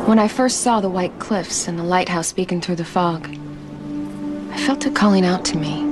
When I first saw the white cliffs and the lighthouse beacon through the fog, I felt it calling out to me.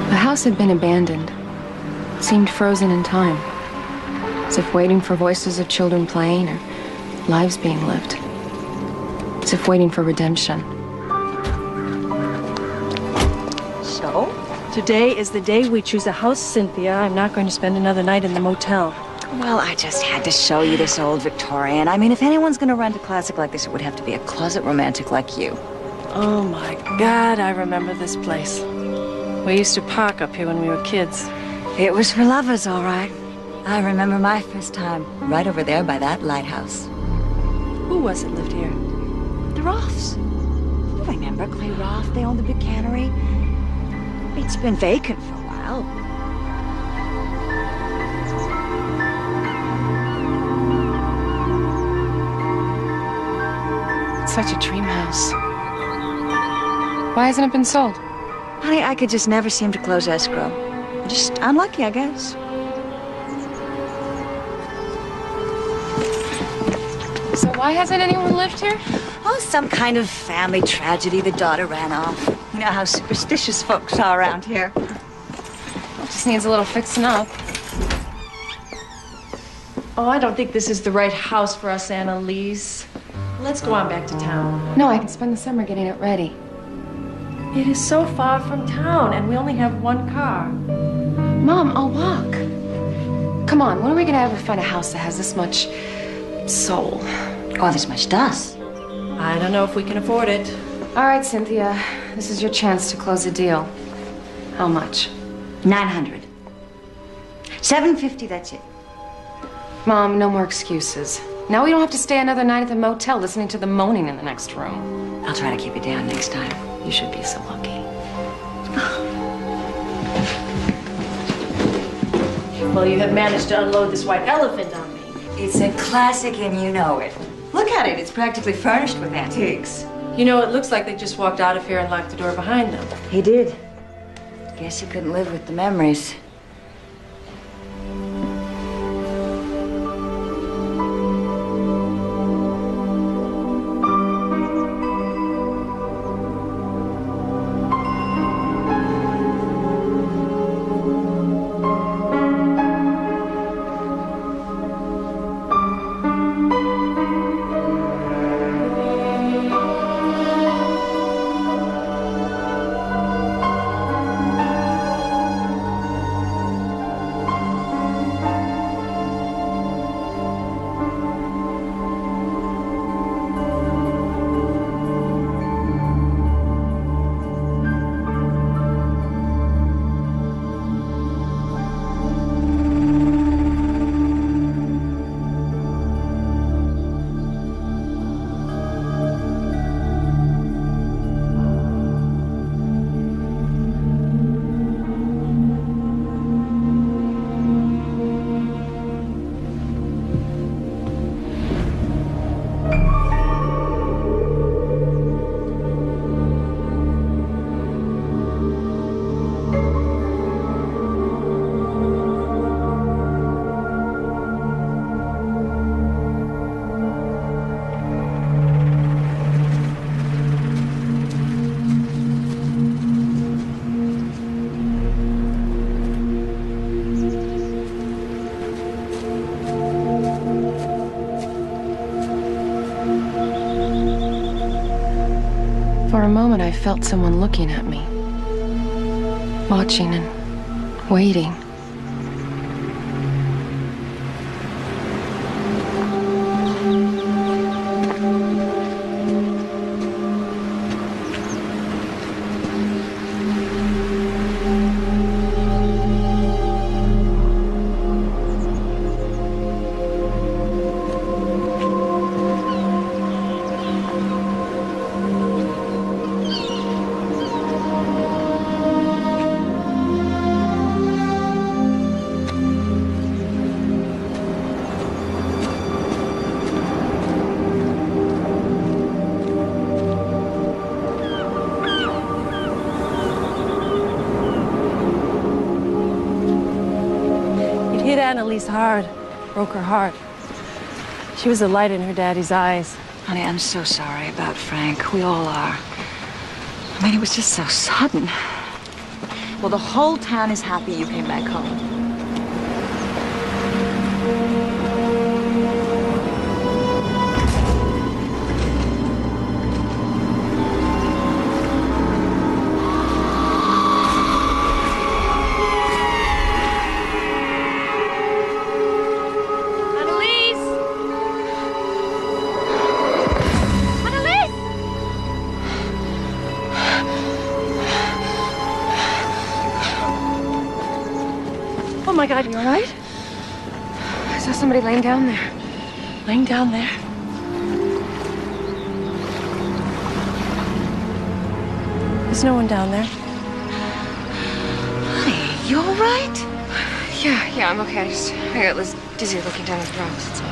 The house had been abandoned. It seemed frozen in time, as if waiting for voices of children playing or lives being lived, as if waiting for redemption. So, today is the day we choose a house, Cynthia. I'm not going to spend another night in the motel. Well, I just had to show you this old Victorian. I mean, if anyone's gonna rent a classic like this, it would have to be a closet romantic like you. Oh my God, I remember this place. We used to park up here when we were kids. It was for lovers, all right. I remember my first time, right over there by that lighthouse. Who was it lived here? The Roths. You remember Clay Roth? They owned the big cannery. It's been vacant for a while. It's such a dream house. Why hasn't it been sold? Honey, I could just never seem to close escrow. Just unlucky, I guess. So why hasn't anyone lived here? Oh, some kind of family tragedy. The daughter ran off. You know how superstitious folks are around here. It just needs a little fixing up. Oh, I don't think this is the right house for us, Annalise. Let's go on back to town. No, I can spend the summer getting it ready. It is so far from town, and we only have one car. Mom, I'll walk. Come on, when are we gonna ever find a house that has this much soul? Oh, this much dust. I don't know if we can afford it. All right, Cynthia, this is your chance to close a deal. How much? 900. 750, that's it. Mom, no more excuses. Now we don't have to stay another night at the motel listening to the moaning in the next room. I'll try to keep it down next time. You should be so lucky. Well, you have managed to unload this white elephant on me. It's a classic and you know it. Look at it, it's practically furnished with antiques. You know, it looks like they just walked out of here and locked the door behind them. He did. Guess he couldn't live with the memories. For a moment, I felt someone looking at me, watching and waiting. Annalise hard. Broke her heart. She was a light in her daddy's eyes. Honey, I'm so sorry about Frank. We all are. I mean, it was just so sudden. Well, the whole town is happy you came back home. Oh my God, you all right? I saw somebody laying down there. Laying down there? There's no one down there. Honey, you all right? Yeah, I'm okay. I got this dizzy looking down the rocks. That's all.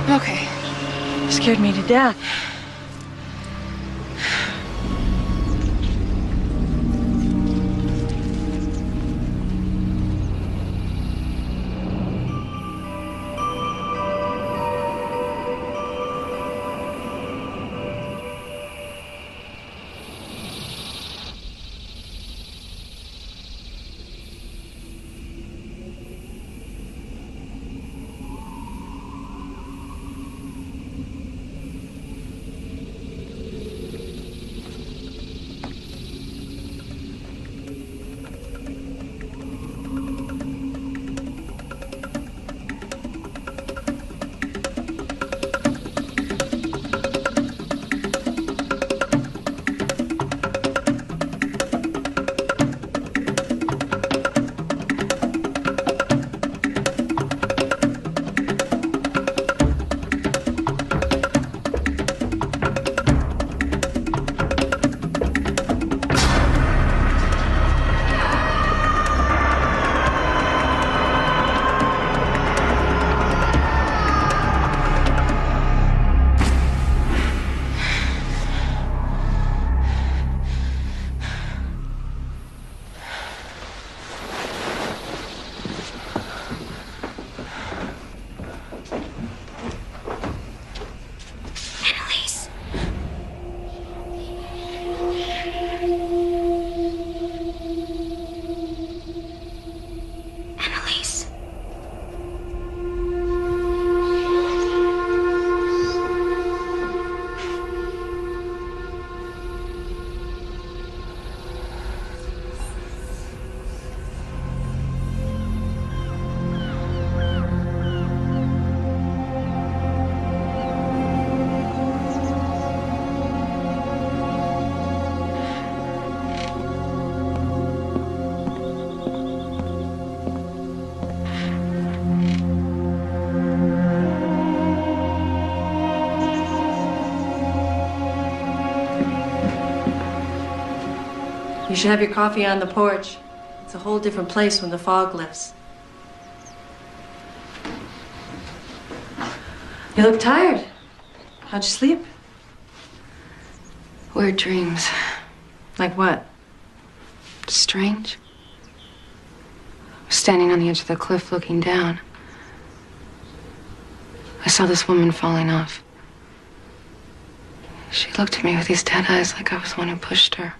I'm okay. You scared me to death. You should have your coffee on the porch. It's a whole different place when the fog lifts. You look tired. How'd you sleep? Weird dreams. Like what? Strange. I was standing on the edge of the cliff looking down. I saw this woman falling off. She looked at me with these dead eyes like I was the one who pushed her.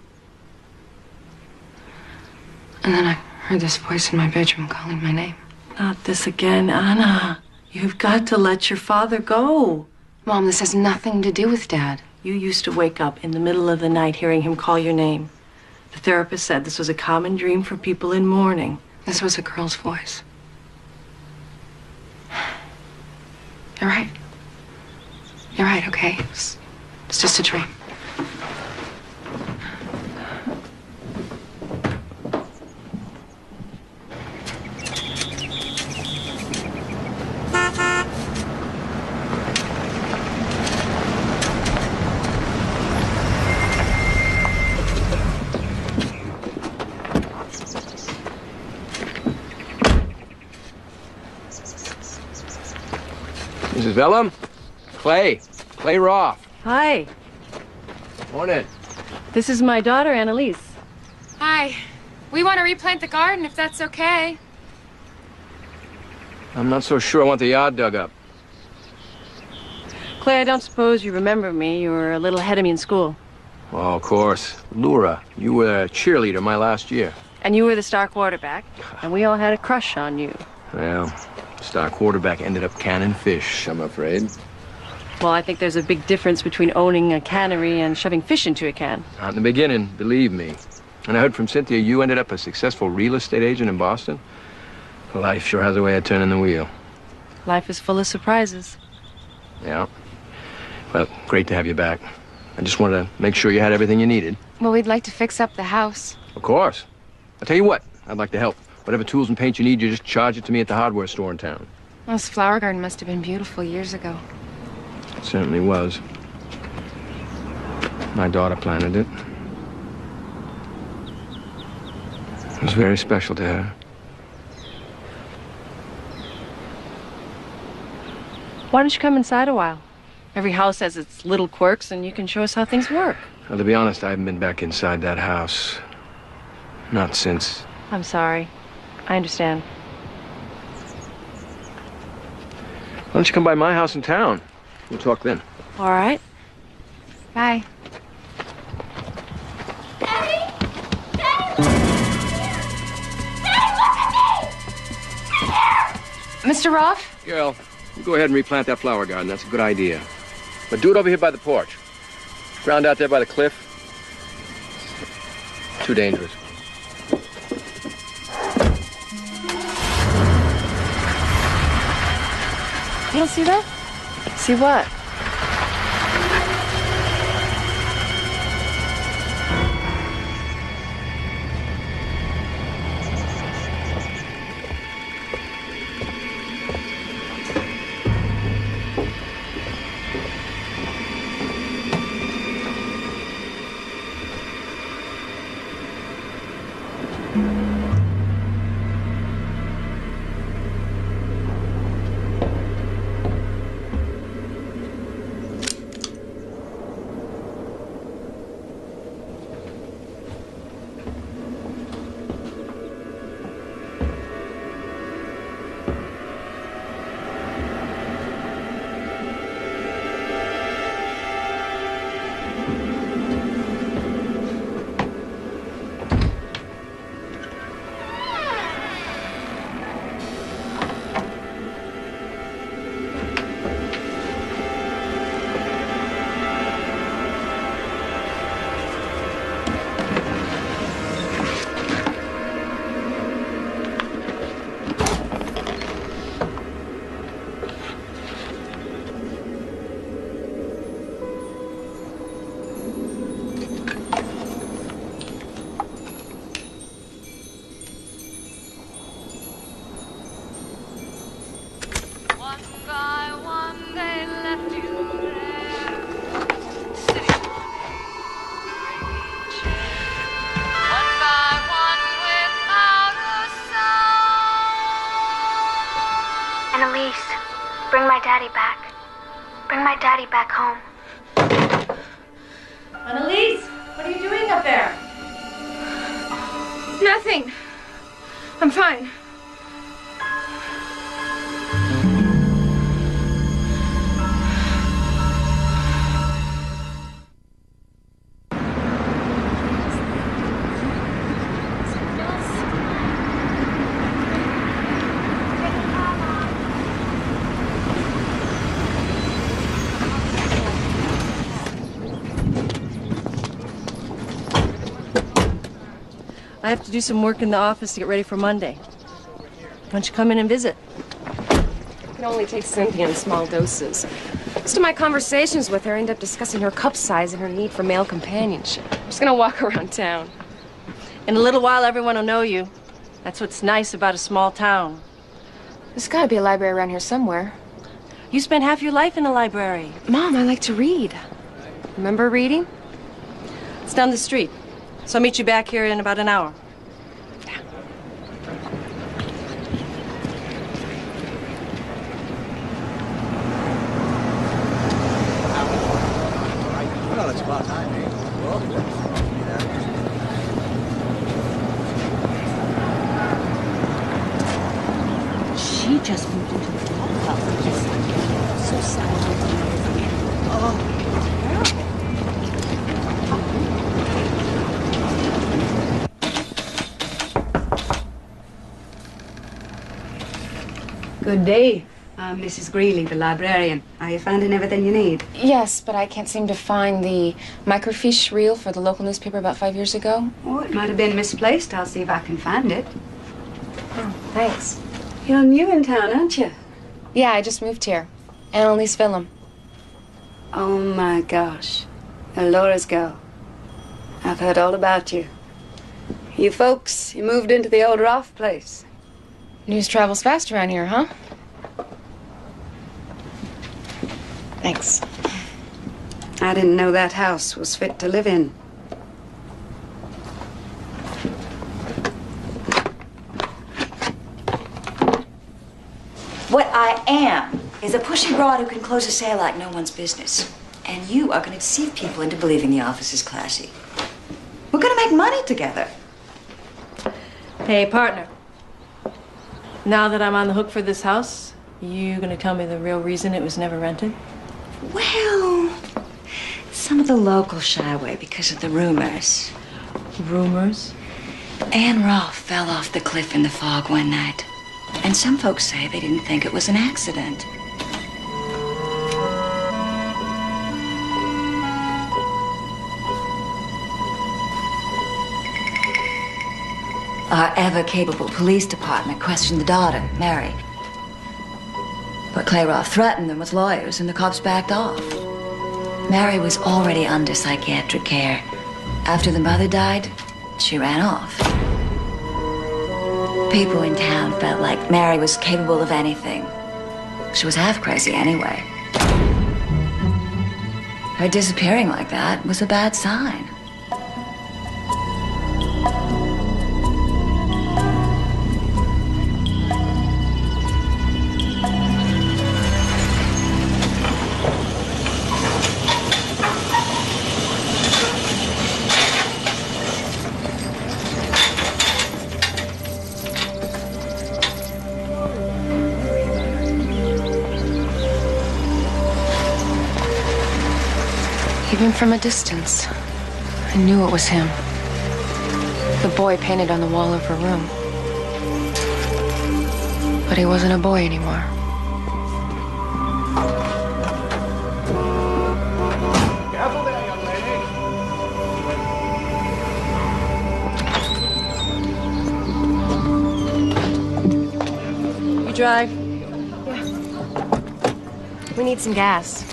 And then I heard this voice in my bedroom calling my name. Not this again, Anna. You've got to let your father go. Mom, this has nothing to do with Dad. You used to wake up in the middle of the night hearing him call your name. The therapist said this was a common dream for people in mourning. This was a girl's voice. You're right. You're right, okay? It's just a dream. Mrs. Vellum? Clay Roth. Hi. Morning. This is my daughter, Annalise. Hi. We want to replant the garden if that's okay. I'm not so sure I want the yard dug up. Clay, I don't suppose you remember me. You were a little ahead of me in school. Oh, of course. Laura, you were a cheerleader my last year. And you were the star quarterback. And we all had a crush on you. Well, star quarterback ended up canning fish, I'm afraid. Well, I think there's a big difference between owning a cannery and shoving fish into a can. Not in the beginning, believe me. And I heard from Cynthia you ended up a successful real estate agent in Boston. Life sure has a way of turning the wheel. Life is full of surprises. Yeah. Well, great to have you back. I just wanted to make sure you had everything you needed. Well, we'd like to fix up the house. Of course. I'll tell you what, I'd like to help. Whatever tools and paint you need, you just charge it to me at the hardware store in town. Well, this flower garden must have been beautiful years ago. It certainly was. My daughter planted it. It was very special to her. Why don't you come inside a while? Every house has its little quirks, and you can show us how things work. Well, to be honest, I haven't been back inside that house. Not since. I'm sorry. I understand. Why don't you come by my house in town? We'll talk then. All right. Bye. Daddy! Daddy, look at me! Mr. Roth? Girl, you go ahead and replant that flower garden. That's a good idea. But do it over here by the porch. Ground out there by the cliff. Too dangerous. You don't see that? See what? Bring my daddy back. Bring my daddy back home. Annalise, what are you doing up there? Nothing. I'm fine. I have to do some work in the office to get ready for Monday. Why don't you come in and visit? I can only take Cynthia in small doses. Most of my conversations with her end up discussing her cup size and her need for male companionship. I'm just gonna walk around town. In a little while, everyone will know you. That's what's nice about a small town. There's gotta be a library around here somewhere. You spent half your life in a library. Mom, I like to read. Remember reading? It's down the street. So I'll meet you back here in about an hour. Well, it's about time, eh? She just moved into the flat. So sad. Good day. I'm Mrs. Greeley, the librarian. Are you finding everything you need? Yes, but I can't seem to find the microfiche reel for the local newspaper about 5 years ago. Oh, it might have been misplaced. I'll see if I can find it. Oh, thanks. You're new in town, aren't you? Yeah, I just moved here. Annalise Phillum. Oh, my gosh. Laura's girl. I've heard all about you. You folks, you moved into the old Roth place. News travels fast around here, huh? Thanks. I didn't know that house was fit to live in. What I am is a pushy broad who can close a sale like no one's business. And you are going to deceive people into believing the office is classy. We're going to make money together. Hey, partner. Now that I'm on the hook for this house, you gonna tell me the real reason it was never rented? Well, some of the locals shy away because of the rumors. Rumors? Ann Rolfe fell off the cliff in the fog one night. And some folks say they didn't think it was an accident. Our ever-capable police department questioned the daughter, Mary. But Clay Rolfe threatened them with lawyers, and the cops backed off. Mary was already under psychiatric care. After the mother died, she ran off. People in town felt like Mary was capable of anything. She was half crazy anyway. Her disappearing like that was a bad sign. Even from a distance, I knew it was him. The boy painted on the wall of her room. But he wasn't a boy anymore. Careful there, young lady. You drive? We need some gas.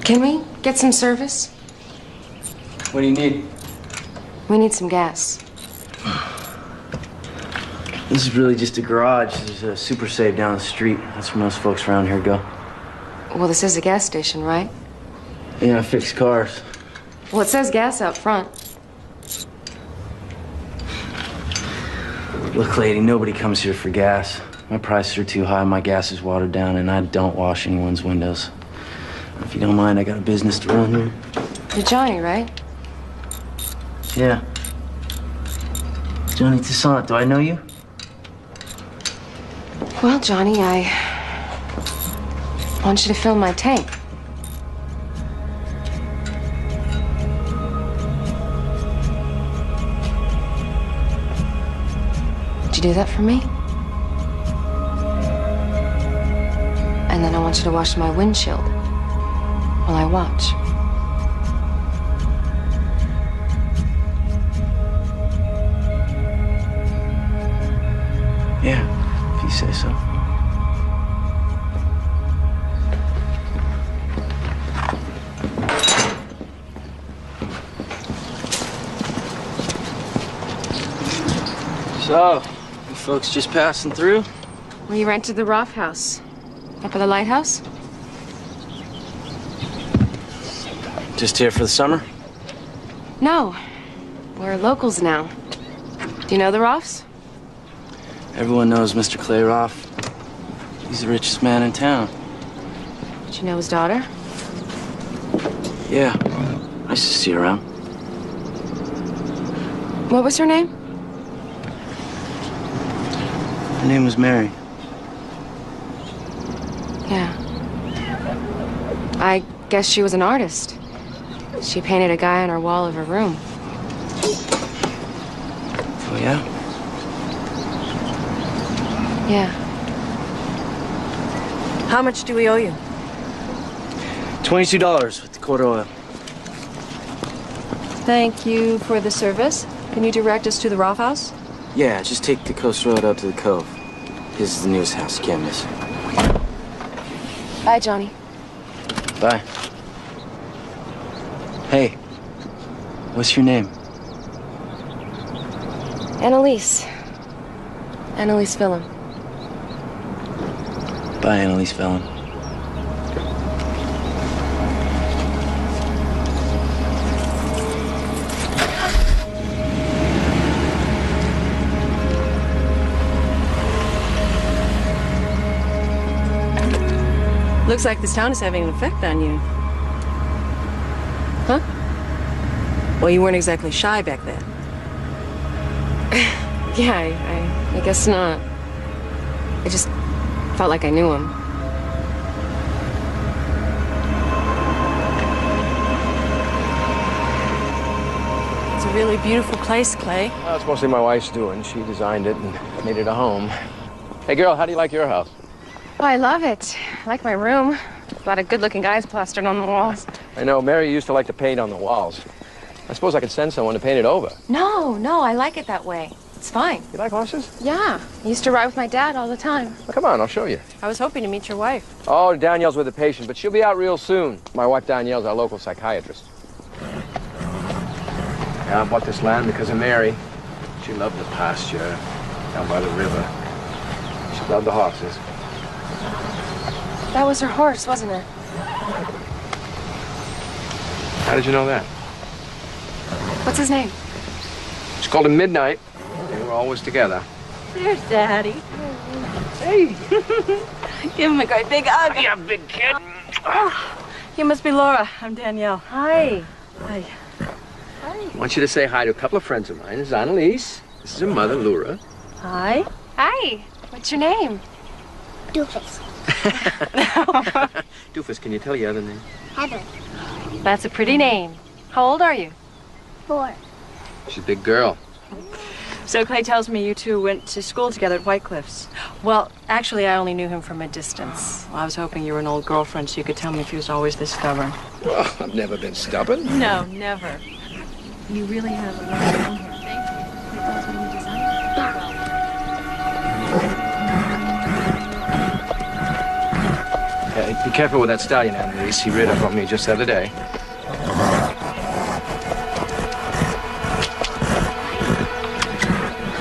Can we get some service? What do you need? We need some gas. This is really just a garage. There's a Super Save down the street. That's where most folks around here go. Well, this is a gas station, right? Yeah, I fix cars. Well, it says gas out front. Look, lady, nobody comes here for gas. My prices are too high, my gas is watered down, and I don't wash anyone's windows. If you don't mind, I got a business to run here. You're Johnny, right? Yeah. Johnny Toussaint, do I know you? Well, Johnny, I want you to fill my tank. Would you do that for me? And then I want you to wash my windshield while I watch. Yeah, if you say so. So, you folks just passing through? We rented the Roth house. Up at the lighthouse? Just here for the summer? No. We're locals now. Do you know the Roths? Everyone knows Mr. Clay Roth. He's the richest man in town. Did you know his daughter? Yeah, I used to see her around. What was her name? Her name was Mary. Yeah. I guess she was an artist. She painted a guy on her wall of her room. Oh, yeah? Yeah. How much do we owe you? $22 with the quarter oil. Thank you for the service. Can you direct us to the Roth house? Yeah, just take the coast road out to the cove. This is the newest house, you can't miss. Bye, Johnny. Bye. Hey, what's your name? Annalise. Annalise Phillum. Bye, Annalise Fallon. Looks like this town is having an effect on you. Huh? Well, you weren't exactly shy back then. Yeah, I guess not. I just felt like I knew him. It's a really beautiful place, Clay. Well, it's mostly my wife's doing. She designed it and made it a home. Hey, girl, how do you like your house? Oh, I love it. I like my room. A lot of good-looking guys plastered on the walls. I know, Mary used to like to paint on the walls. I suppose I could send someone to paint it over. No, I like it that way. It's fine. You like horses? Yeah, I used to ride with my dad all the time. Well, come on, I'll show you. I was hoping to meet your wife. Oh, Danielle's with a patient, but she'll be out real soon. My wife Danielle's our local psychiatrist. Yeah, I bought this land because of Mary. She loved the pasture down by the river. She loved the horses. That was her horse, wasn't it? How did you know that? What's his name? She called him Midnight. They were always together. There's Daddy. Hey! Give him a great big hug. You big kid! Oh, you must be Laura. I'm Danielle. Hi. Hi. I want you to say hi to a couple of friends of mine. This is Annalise. This is her mother, Laura. Hi. Hi. What's your name? Doofus. Doofus, can you tell your other name? Heather. That's a pretty name. How old are you? 4. She's a big girl. So Clay tells me you two went to school together at White Cliffs. Well, actually, I only knew him from a distance. Well, I was hoping you were an old girlfriend so you could tell me if he was always this stubborn. Well, I've never been stubborn. No, never. You really have a lot of room here. Thank you. Clay tells me you designed it. Be careful with that stallion, Annalise. He reared up on me just the other day.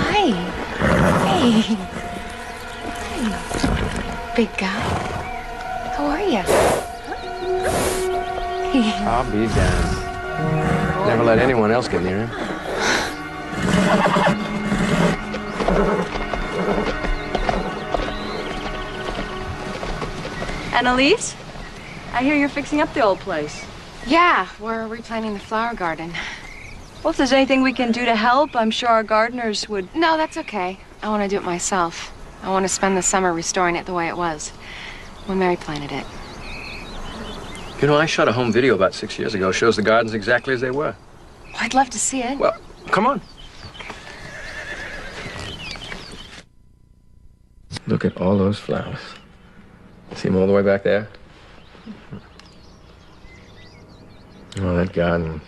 Hi. Hey. Hi. Big guy. How are you? I'll be damned. Never let anyone else get near him. Annalise? I hear you're fixing up the old place. Yeah, we're replanting the flower garden. Well, if there's anything we can do to help, I'm sure our gardeners would... No, that's okay. I want to do it myself. I want to spend the summer restoring it the way it was when Mary planted it. You know, I shot a home video about 6 years ago. Shows the gardens exactly as they were. Well, I'd love to see it. Well, come on. Look at all those flowers. See them all the way back there? Oh, that garden.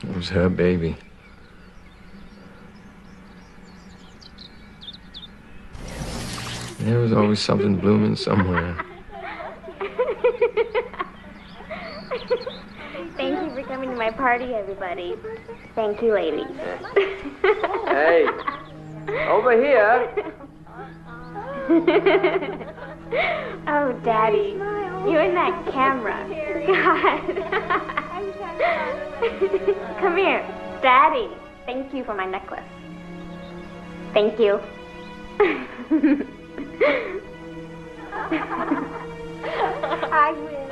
It was her baby. There was always something blooming somewhere. Thank you for coming to my party, everybody. Thank you, ladies. Hey, Over here. Oh, Daddy. You and that camera. God. Come here. Daddy. Thank you for my necklace. Thank you. I will.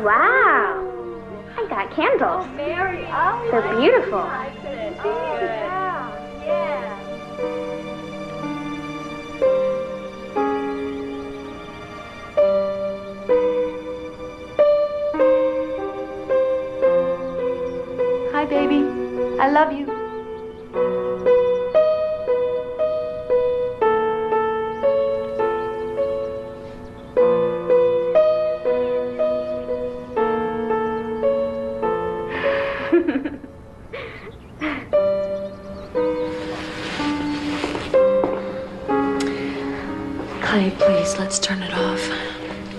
Wow. I got candles. Mary, They're beautiful. Yeah. Hi, baby. I love you. Clay, please, let's turn it off.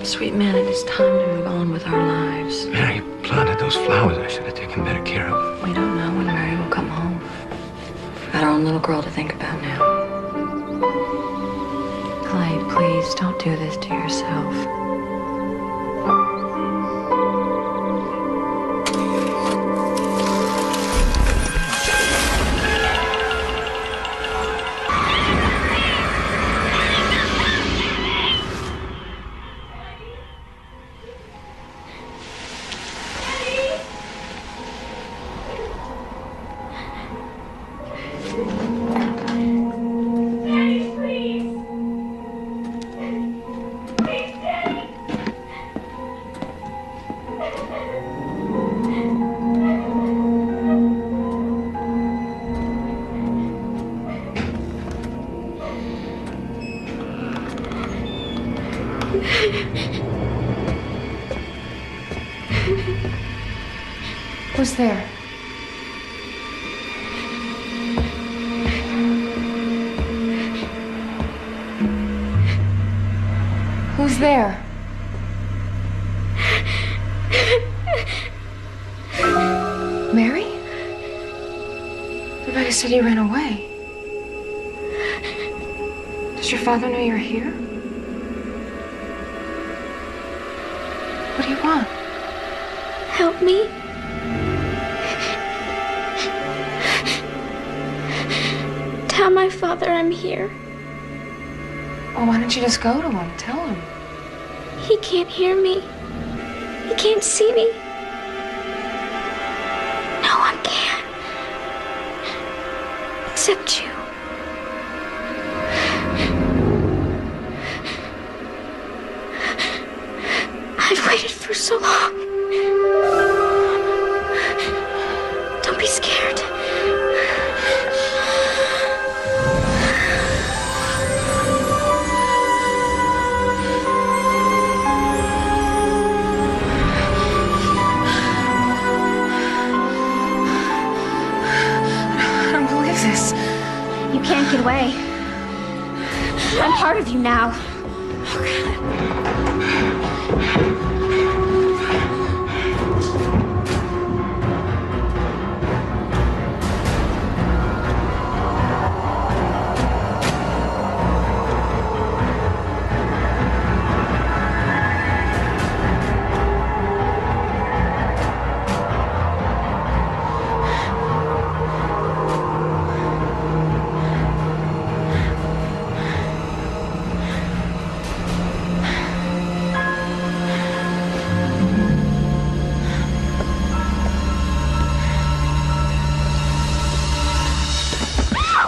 Sweet man, it is time to move on with our lives. Mary, you planted those flowers. I should have taken better care of. We don't know when Mary will come home. We've got our own little girl to think about now. Clay, please, don't do this to yourself. Who's there? Who's there? Mary? Rebecca said you ran away. Does your father know you're here? What do you want? Help me. Tell my father I'm here. Well, why don't you just go to him? Tell him. He can't hear me. He can't see me. No one can. Except you. I've waited for so long. Don't be scared. You can't get away. I'm part of you now.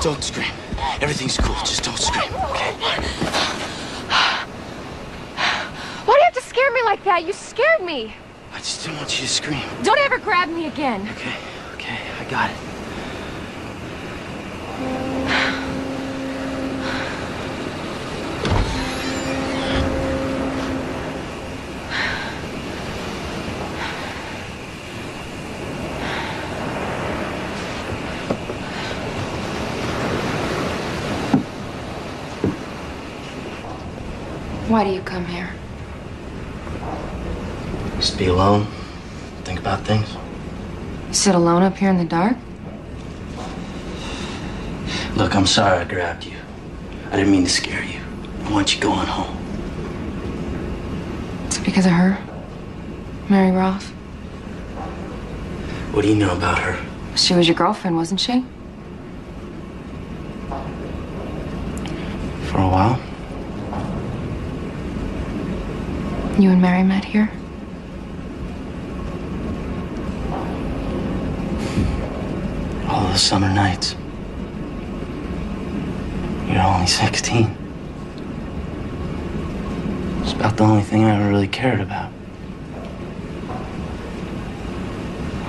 Don't scream. Everything's cool. Just don't scream, okay? Why do you have to scare me like that? You scared me. I just don't want you to scream. Don't ever grab me again. Okay, I got it. Why do you come here? Just be alone. Think about things. You sit alone up here in the dark? Look, I'm sorry I grabbed you. I didn't mean to scare you. I want you going home. Is it because of her? Mary Roth? What do you know about her? She was your girlfriend, wasn't she? For a while. You and Mary met here? All those summer nights. You're only 16. It's about the only thing I ever really cared about.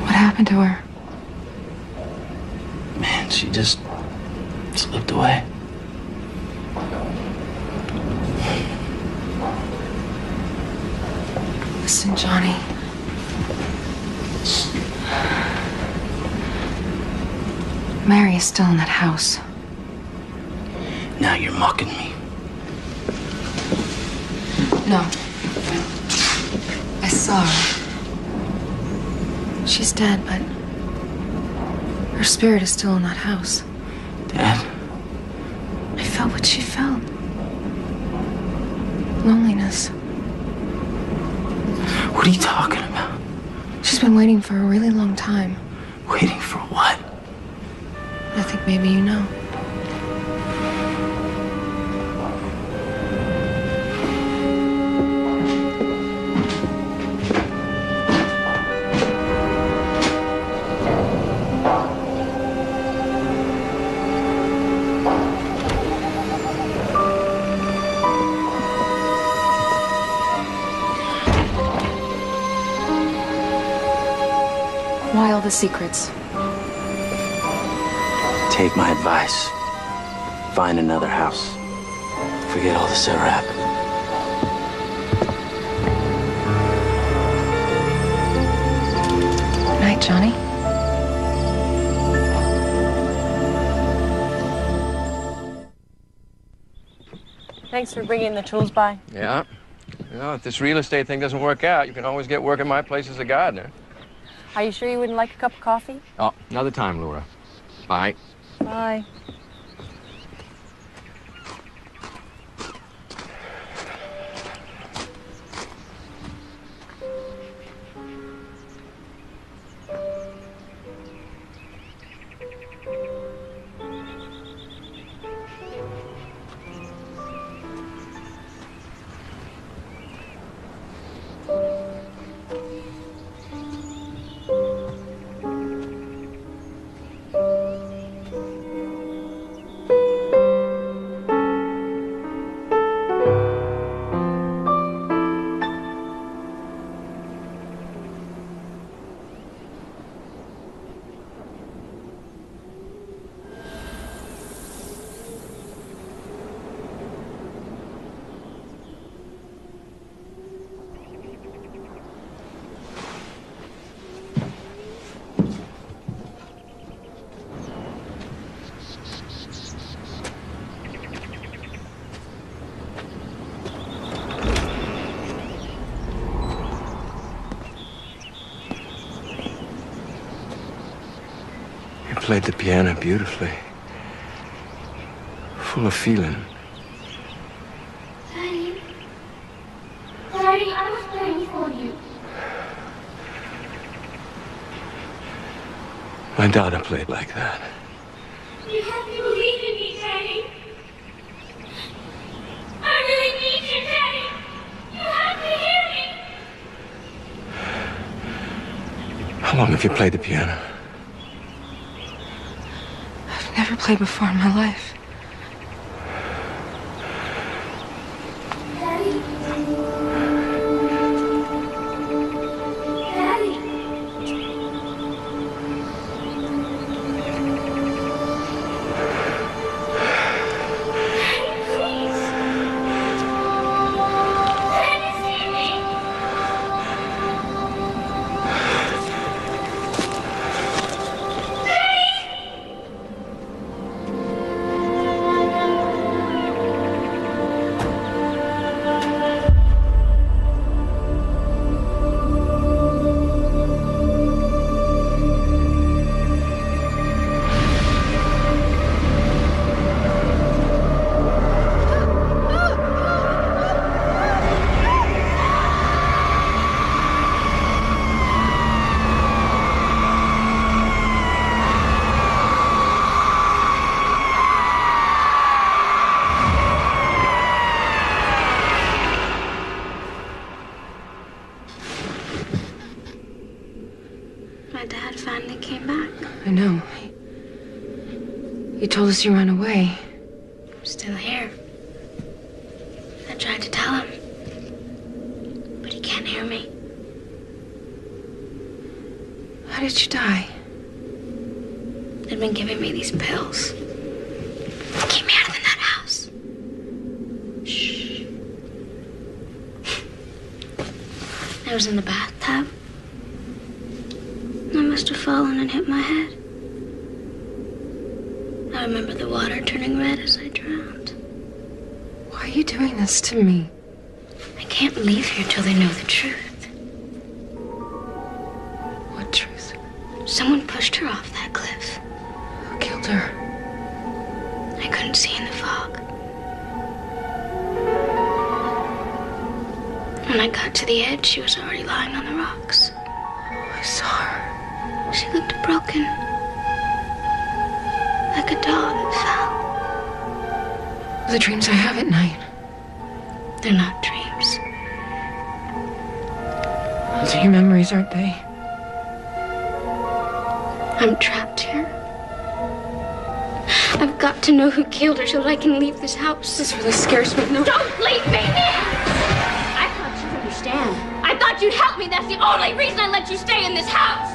What happened to her? Man, she just slipped away. Listen, Johnny. Mary is still in that house. Now you're mocking me. No. I saw her. She's dead, but her spirit is still in that house. Dad? I felt what she felt. Loneliness. What are you talking about? She's been waiting for a really long time. Waiting for what? I think maybe you know. Why all the secrets? Take my advice. Find another house. Forget all this ever happened. Good night, Johnny. Thanks for bringing the tools by. Yeah. You know, if this real estate thing doesn't work out, you can always get work at my place as a gardener. Are you sure you wouldn't like a cup of coffee? Oh, another time, Laura. Bye. Bye. You played the piano beautifully. Full of feeling. Daddy. Daddy, I was praying for you. My daughter played like that. You have to believe in me, Daddy. I really need you, Daddy. You have to hear me. How long have you played the piano? I've never played before in my life. Daddy. Daddy. Please. Daddy, see me. Daddy. my dad finally came back. I know. He told us you ran away. I'm still here. I tried to tell him, but he can't hear me. How did you die? They'd been giving me these pills. Keep me out of that house. Shh. I was in the bathtub. I must have fallen and hit my head. I remember the water turning red as I drowned. Why are you doing this to me? I can't leave here till they know the truth. What truth? Someone pushed her off that cliff. Who killed her? I couldn't see in the fog. When I got to the edge, she was already lying on the rocks. Oh, I saw her. She looked broken. Like a doll that fell. The dreams I have at night. They're not dreams. Those are your memories, aren't they? I'm trapped here. I've got to know who killed her so that I can leave this house. This really scares me. No. Don't leave me! I thought you'd understand. I thought you'd help me. That's the only reason I let you stay in this house.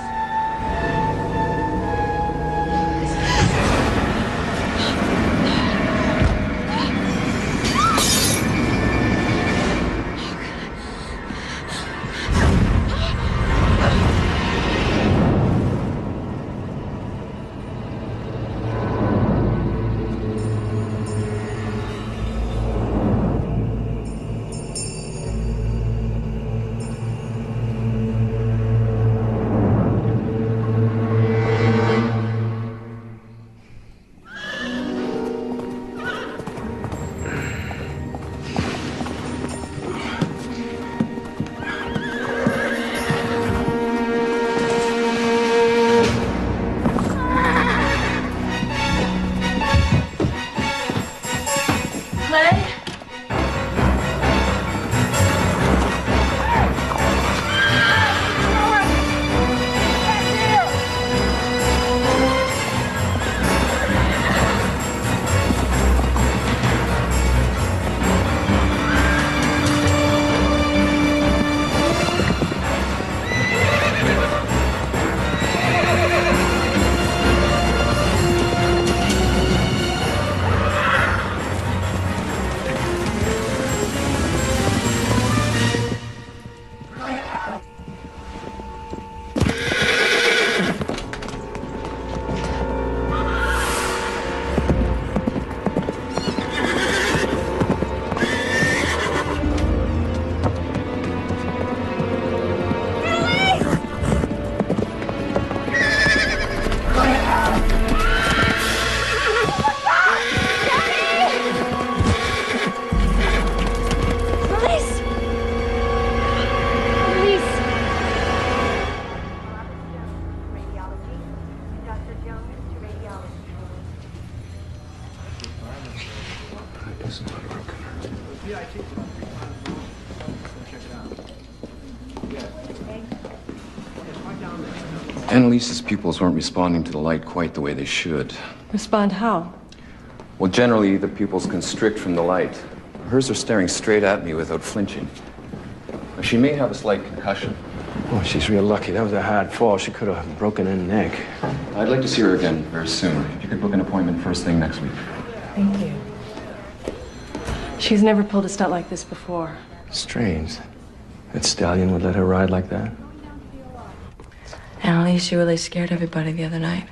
Annalise's pupils weren't responding to the light quite the way they should. Respond how? Well, generally, the pupils constrict from the light. Hers are staring straight at me without flinching. She may have a slight concussion. Oh, she's real lucky. That was a hard fall. She could have broken her neck. I'd like to see her again very soon. If you could book an appointment first thing next week. Thank you. She's never pulled a stunt like this before. Strange. That stallion would let her ride like that. Annalise, you really scared everybody the other night.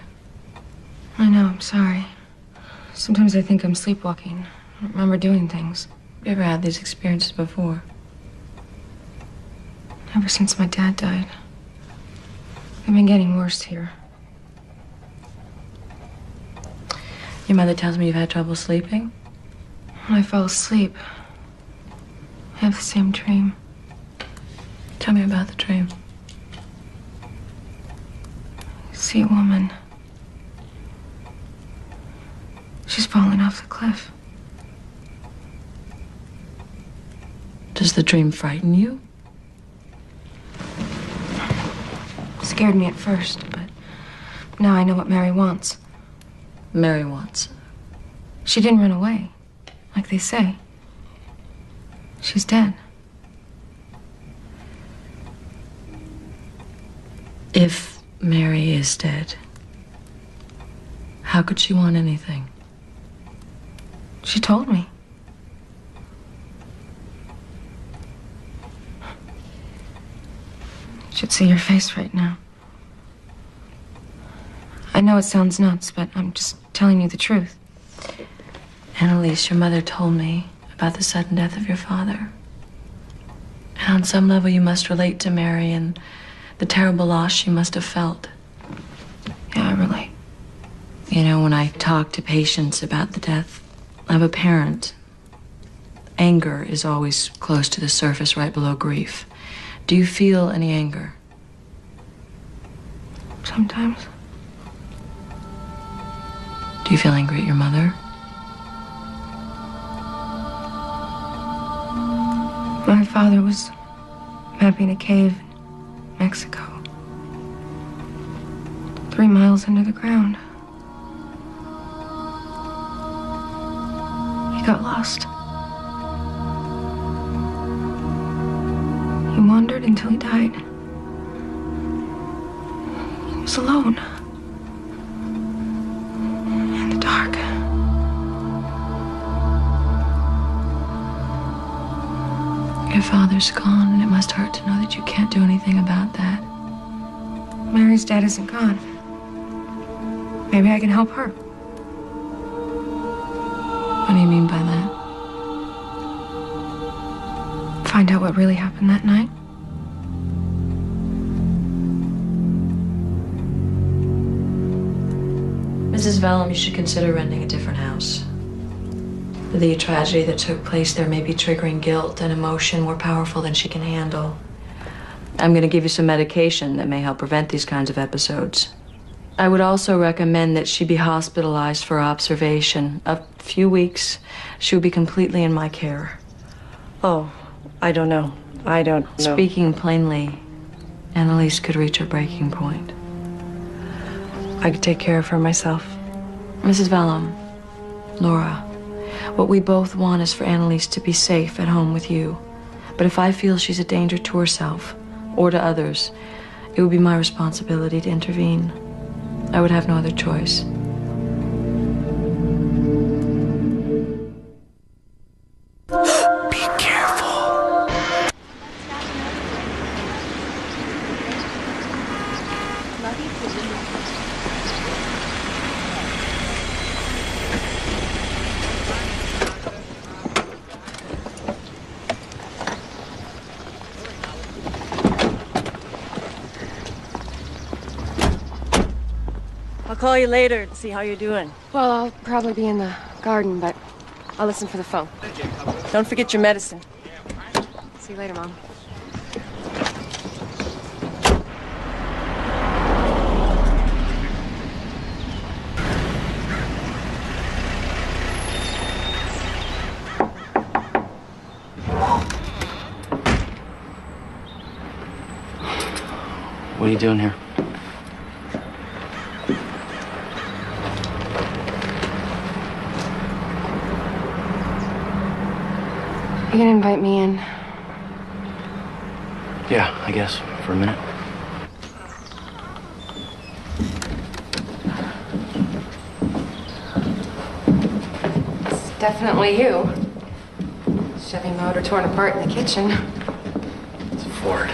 I know, I'm sorry. Sometimes I think I'm sleepwalking. I don't remember doing things. You ever had these experiences before? Ever since my dad died. They've been getting worse here. Your mother tells me you've had trouble sleeping? When I fall asleep, I have the same dream. Tell me about the dream. I see a woman. She's fallen off the cliff. Does the dream frighten you? Scared me at first, but now I know what Mary wants. Mary wants. She didn't run away, like they say. She's dead. If Mary is dead, how could she want anything? She told me. You should see your face right now. I know it sounds nuts, but I'm just telling you the truth. Annalise, your mother told me about the sudden death of your father. And on some level, you must relate to Mary and the terrible loss she must have felt. Yeah, I relate. You know, when I talk to patients about the death of a parent, anger is always close to the surface, right below grief. Do you feel any anger? Sometimes. Do you feel angry at your mother? My father was mapping a cave in Mexico. 3 miles under the ground. He got lost. He wandered until he died. He was alone. In the dark. Your father's gone, and it must hurt to know that you can't do anything about that. Mary's dad isn't gone. Maybe I can help her. What do you mean by that? Find out what really happened that night. Mrs. Vellum, you should consider renting a different house. The tragedy that took place there may be triggering guilt and emotion more powerful than she can handle. I'm going to give you some medication that may help prevent these kinds of episodes. I would also recommend that she be hospitalized for observation. A few weeks, she will be completely in my care. Oh, I don't know. I don't know. Speaking plainly, Annalise could reach her breaking point. I could take care of her myself. Mrs. Vellum, Laura, what we both want is for Annalise to be safe at home with you. But if I feel she's a danger to herself or to others, it would be my responsibility to intervene. I would have no other choice. Be careful. I'll call you later to see how you're doing. Well, I'll probably be in the garden, but I'll listen for the phone. Don't forget your medicine. See you later, Mom. What are you doing here? You can invite me in. Yeah, I guess, for a minute. It's definitely you. Chevy motor torn apart in the kitchen. It's a Ford.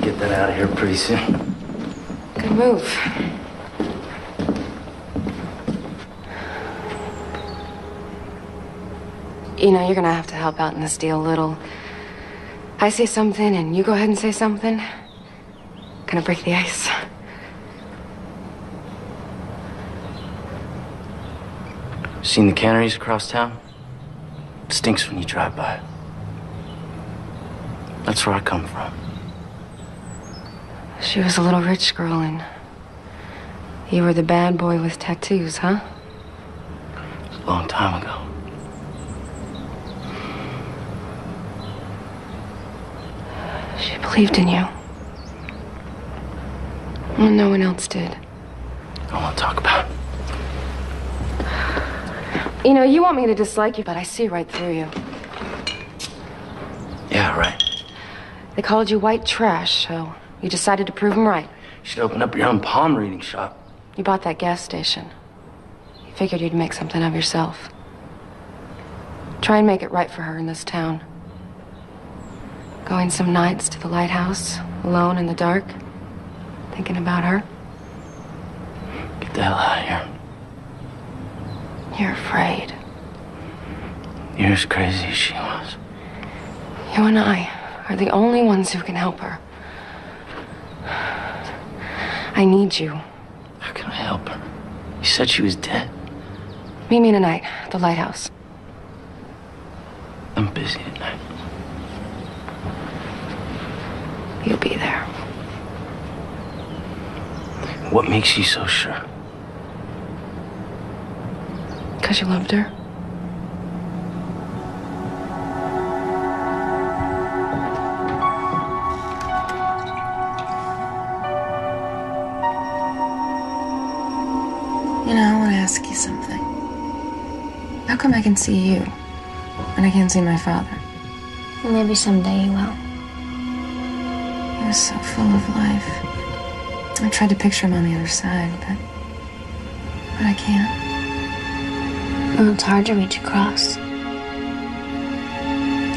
Get that out of here pretty soon. Good move. You know, you're gonna have to help out in this deal a little. I say something and you go ahead and say something. Gonna break the ice. Seen the canneries across town? Stinks when you drive by. That's where I come from. She was a little rich girl and you were the bad boy with tattoos, huh? It was a long time ago. She believed in you. Well, no one else did. I don't want to talk about it. You know, you want me to dislike you, but I see right through you. Yeah, right. They called you white trash, so you decided to prove them right. You should open up your own palm reading shop. You bought that gas station. You figured you'd make something of yourself. Try and make it right for her in this town. Going some nights to the lighthouse, alone in the dark, thinking about her. Get the hell out of here. You're afraid. You're as crazy as she was. You and I are the only ones who can help her. I need you. How can I help her? You said she was dead. Meet me tonight at the lighthouse. I'm busy tonight. You'll be there. What makes you so sure? Because you loved her? You know, I want to ask you something. How come I can see you, and I can't see my father? Maybe someday you will. He was so full of life. I tried to picture him on the other side, but I can't. Well, it's hard to reach across.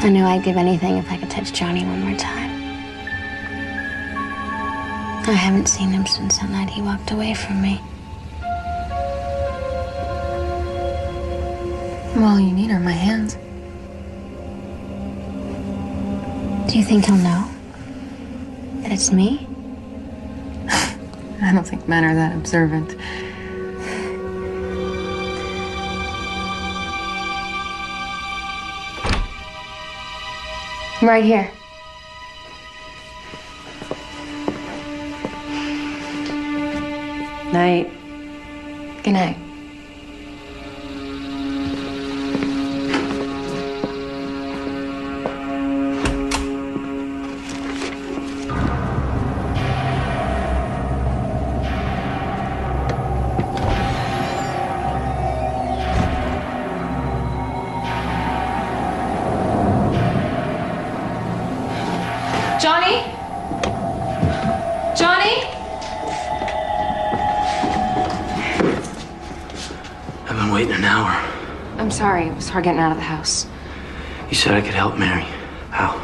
I knew I'd give anything if I could touch Johnny one more time. I haven't seen him since that night he walked away from me. Well, you need her in my hands. Do you think he'll know that it's me? I don't think men are that observant. I'm right here. Night. Good night. Johnny? Johnny? I've been waiting an hour. I'm sorry, it was hard getting out of the house. You said I could help Mary. How?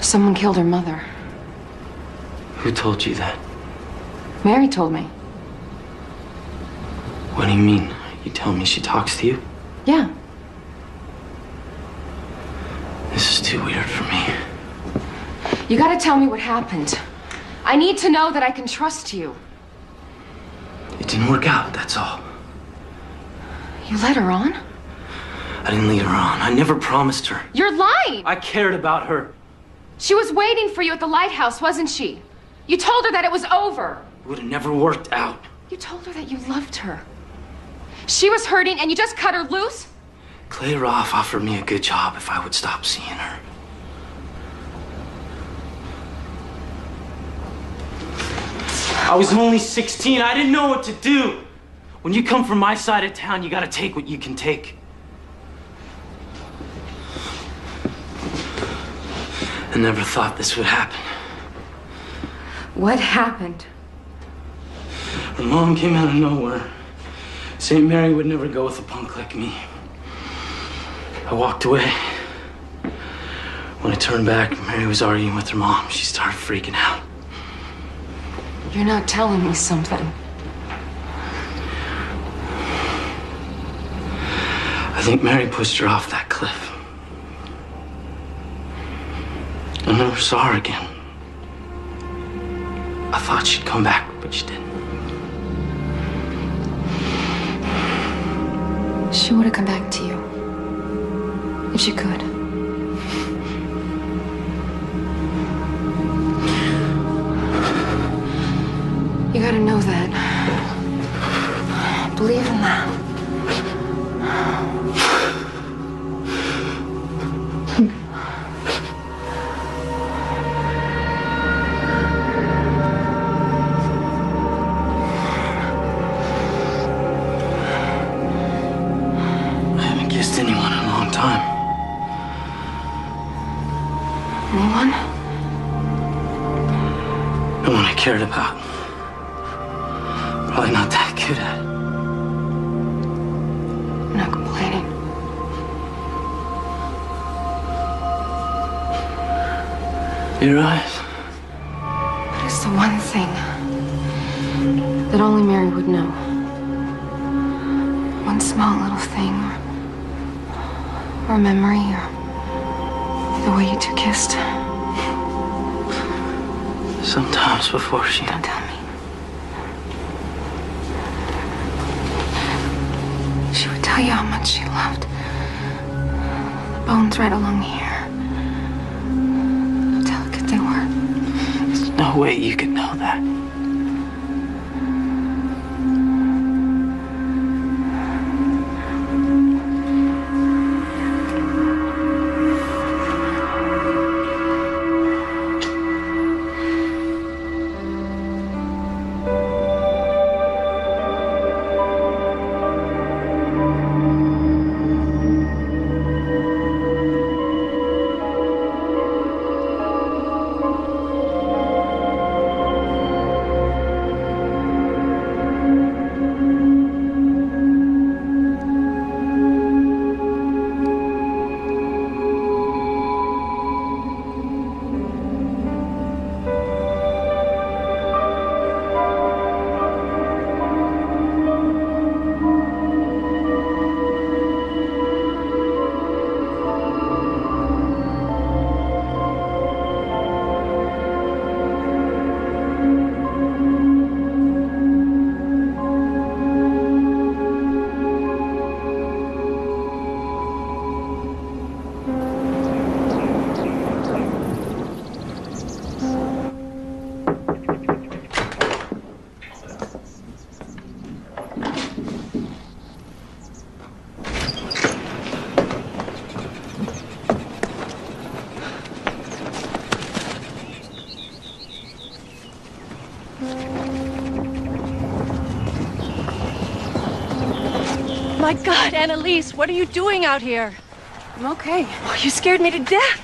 Someone killed her mother. Who told you that? Mary told me. What do you mean? You telling me she talks to you? Yeah. This is too weird for me. You gotta tell me what happened. I need to know that I can trust you. It didn't work out, that's all. You led her on? I didn't lead her on. I never promised her. You're lying! I cared about her. She was waiting for you at the lighthouse, wasn't she? You told her that it was over. It would have never worked out. You told her that you loved her. She was hurting and you just cut her loose? Clay Roth offered me a good job if I would stop seeing her. I was only 16. I didn't know what to do. When you come from my side of town, you gotta take what you can take. I never thought this would happen. What happened? Her mom came out of nowhere. St. Mary would never go with a punk like me. I walked away. When I turned back, Mary was arguing with her mom. She started freaking out. You're not telling me something. I think Mary pushed her off that cliff. I never saw her again. I thought she'd come back, but she didn't. She would have come back to you. If she could. You gotta know that. Believe in that. The one I cared about. Probably not that good at it. I'm not complaining. Your eyes. But it's the one thing that only Mary would know. One small little thing, or a memory, or the way you two kissed. Sometimes before she... Don't tell me. She would tell you how much she loved. The bones right along here. How delicate they were. There's no way you could know that. My God, Annalise, what are you doing out here? I'm okay. Oh, you scared me to death.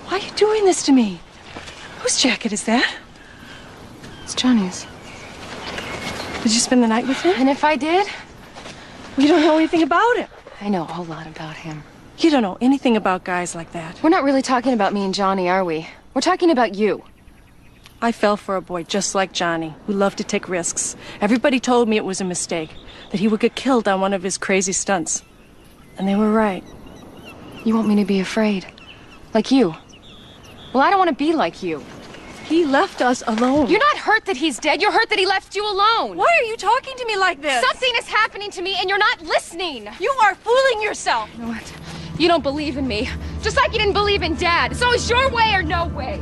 Why are you doing this to me? Whose jacket is that? It's Johnny's. Did you spend the night with him? And if I did? You don't know anything about him. I know a whole lot about him. You don't know anything about guys like that. We're not really talking about me and Johnny, are we? We're talking about you. I fell for a boy just like Johnny, who loved to take risks. Everybody told me it was a mistake, that he would get killed on one of his crazy stunts. And they were right. You want me to be afraid? Like you? Well, I don't want to be like you. He left us alone. You're not hurt that he's dead. You're hurt that he left you alone. Why are you talking to me like this? Something is happening to me and you're not listening. You are fooling yourself. You know what? You don't believe in me. Just like you didn't believe in Dad. It's always your way or no way.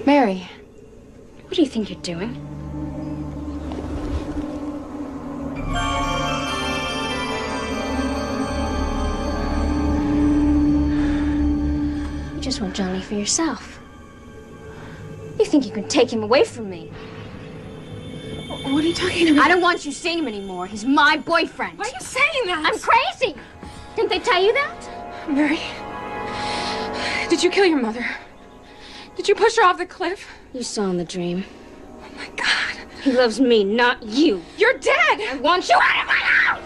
Mary. What do you think you're doing? You just want Johnny for yourself. You think you can take him away from me? What are you talking about? I don't want you seeing him anymore. He's my boyfriend. Why are you saying that? I'm crazy. Didn't they tell you that? Mary, did you kill your mother? Did you push her off the cliff? You saw in the dream. Oh my God. He loves me, not you. You're dead! I want you out of my house!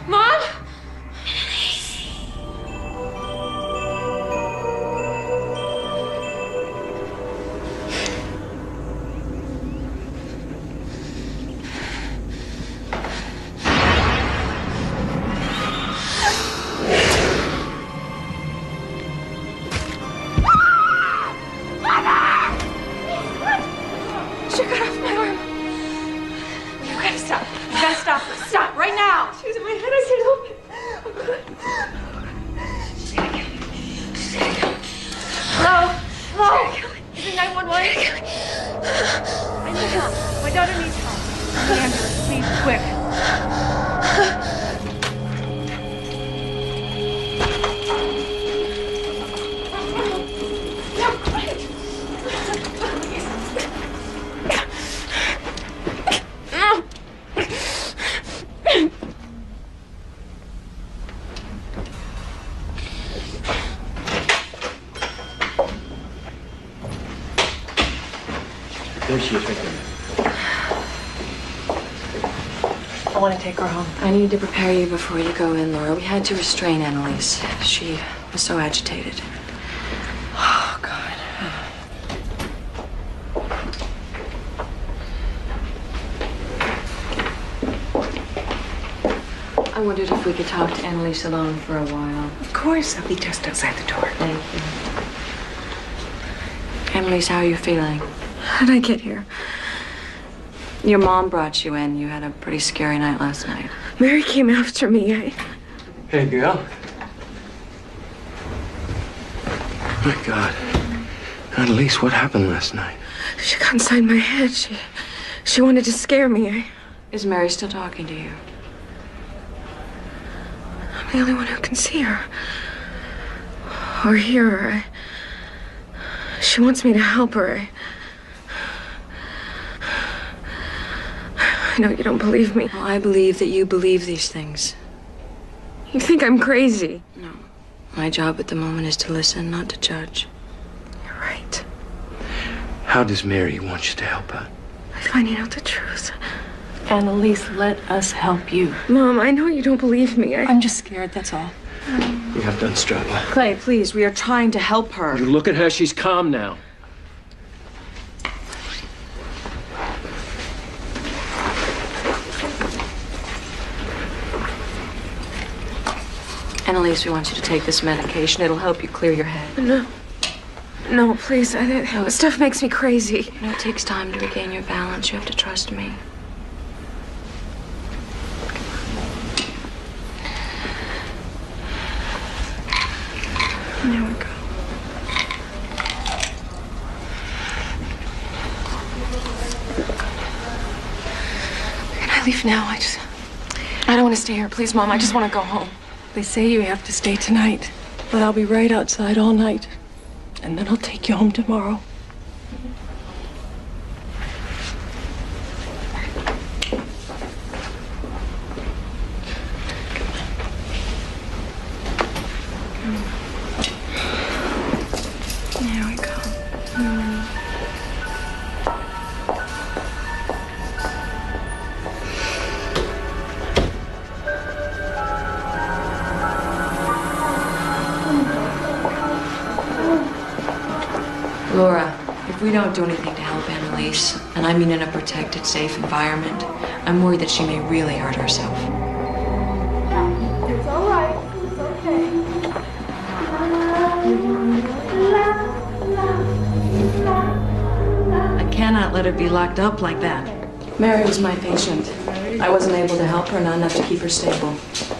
Mom? I need help. My daughter needs help. The ambulance, please, quick. There she is, right there. I want to take her home. I need to prepare you before you go in, Laura. We had to restrain Annalise. She was so agitated. Oh, God. I wondered if we could talk to Annalise alone for a while. Of course, I'll be just outside the door. Thank you. Annalise, how are you feeling? How did I get here? Your mom brought you in. You had a pretty scary night last night. Mary came after me. Hey, girl. My God. Annalise, what happened last night? She got inside my head. She wanted to scare me. Is Mary still talking to you? I'm the only one who can see her. Or hear her. She wants me to help her. I know you don't believe me. Well, I believe that you believe these things. You think I'm crazy? No. My job at the moment is to listen, not to judge. You're right. How does Mary want you to help her? By finding out the truth. Annalise, let us help you. Mom, I know you don't believe me. I'm just scared, that's all. You have to unstrap her. Clay, please, we are trying to help her. You look at her, she's calm now. Annalise, we want you to take this medication. It'll help you clear your head. No. No, please. This stuff makes me crazy. You know, it takes time to regain your balance. You have to trust me. There we go. Can I leave now? I don't want to stay here. Please, Mom. I just want to go home. They say you have to stay tonight, but I'll be right outside all night. And then I'll take you home tomorrow. There we go. Laura, if we don't do anything to help Annalise, and I mean in a protected, safe environment, I'm worried that she may really hurt herself. It's all right. It's okay. I cannot let her be locked up like that. Mary was my patient. I wasn't able to help her, not enough to keep her stable.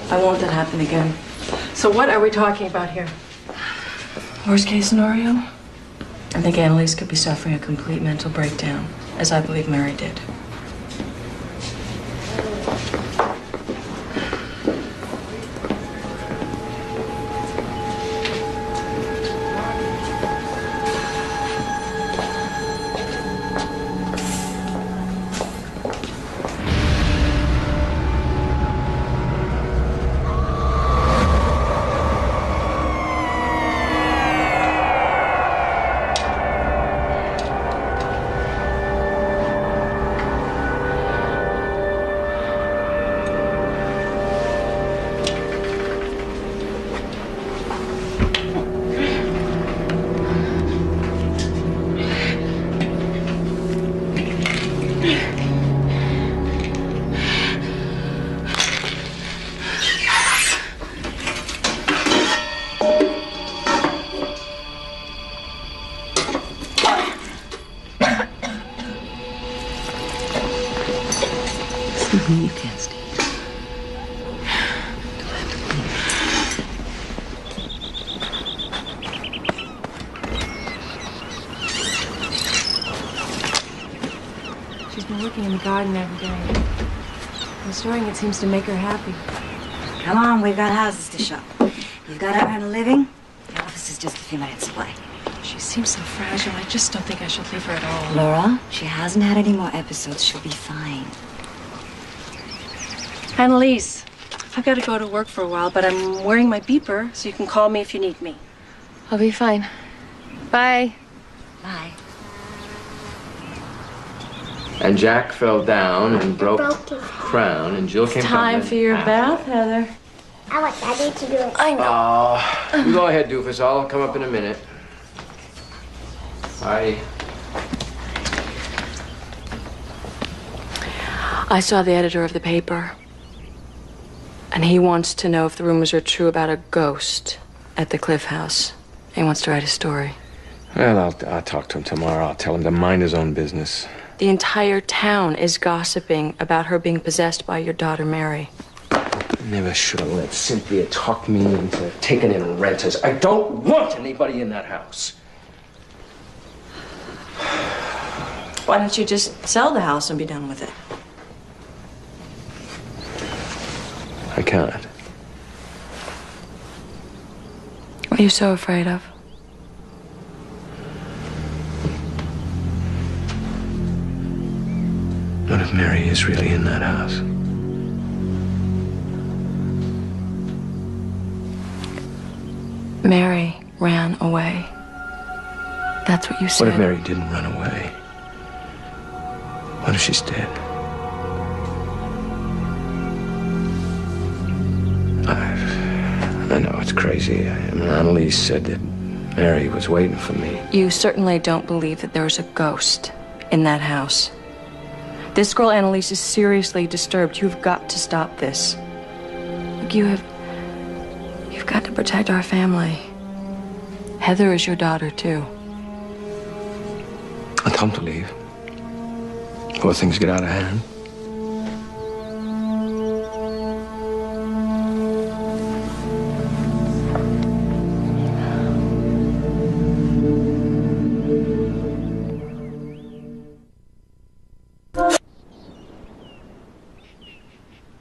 I won't let that happen again. So what are we talking about here? Worst case scenario? I think Annalise could be suffering a complete mental breakdown, as I believe Mary did. You can't stay. She's been working in the garden every day. Restoring it seems to make her happy. Come on, we've got houses to show. You've got to earn a living. The office is just a few minutes away. She seems so fragile. I just don't think I should leave her at all. Laura, she hasn't had any more episodes. She'll be fine. Annalise, I've got to go to work for a while, but I'm wearing my beeper so you can call me if you need me. I'll be fine. Bye. Bye. And Jack fell down and broke his crown, and Jill came Time for your bath, Heather. I want Daddy to do it. I know. You go ahead, doofus. I'll come up in a minute. Bye. I saw the editor of the paper, and he wants to know if the rumors are true about a ghost at the Cliff House. He wants to write a story. Well, I'll talk to him tomorrow. I'll tell him to mind his own business. The entire town is gossiping about her being possessed by your daughter, Mary. I never should have let Cynthia talk me into taking in renters. I don't want anybody in that house. Why don't you just sell the house and be done with it? I can't. What are you so afraid of? What if Mary is really in that house? Mary ran away. That's what you said. What if Mary didn't run away? What if she's dead? I know it's crazy. I mean, Annalise said that Mary was waiting for me. You certainly don't believe that there's a ghost in that house. This girl, Annalise, is seriously disturbed. You've got to stop this. Look, you've got to protect our family. Heather is your daughter, too. I'll tell him to leave before things get out of hand.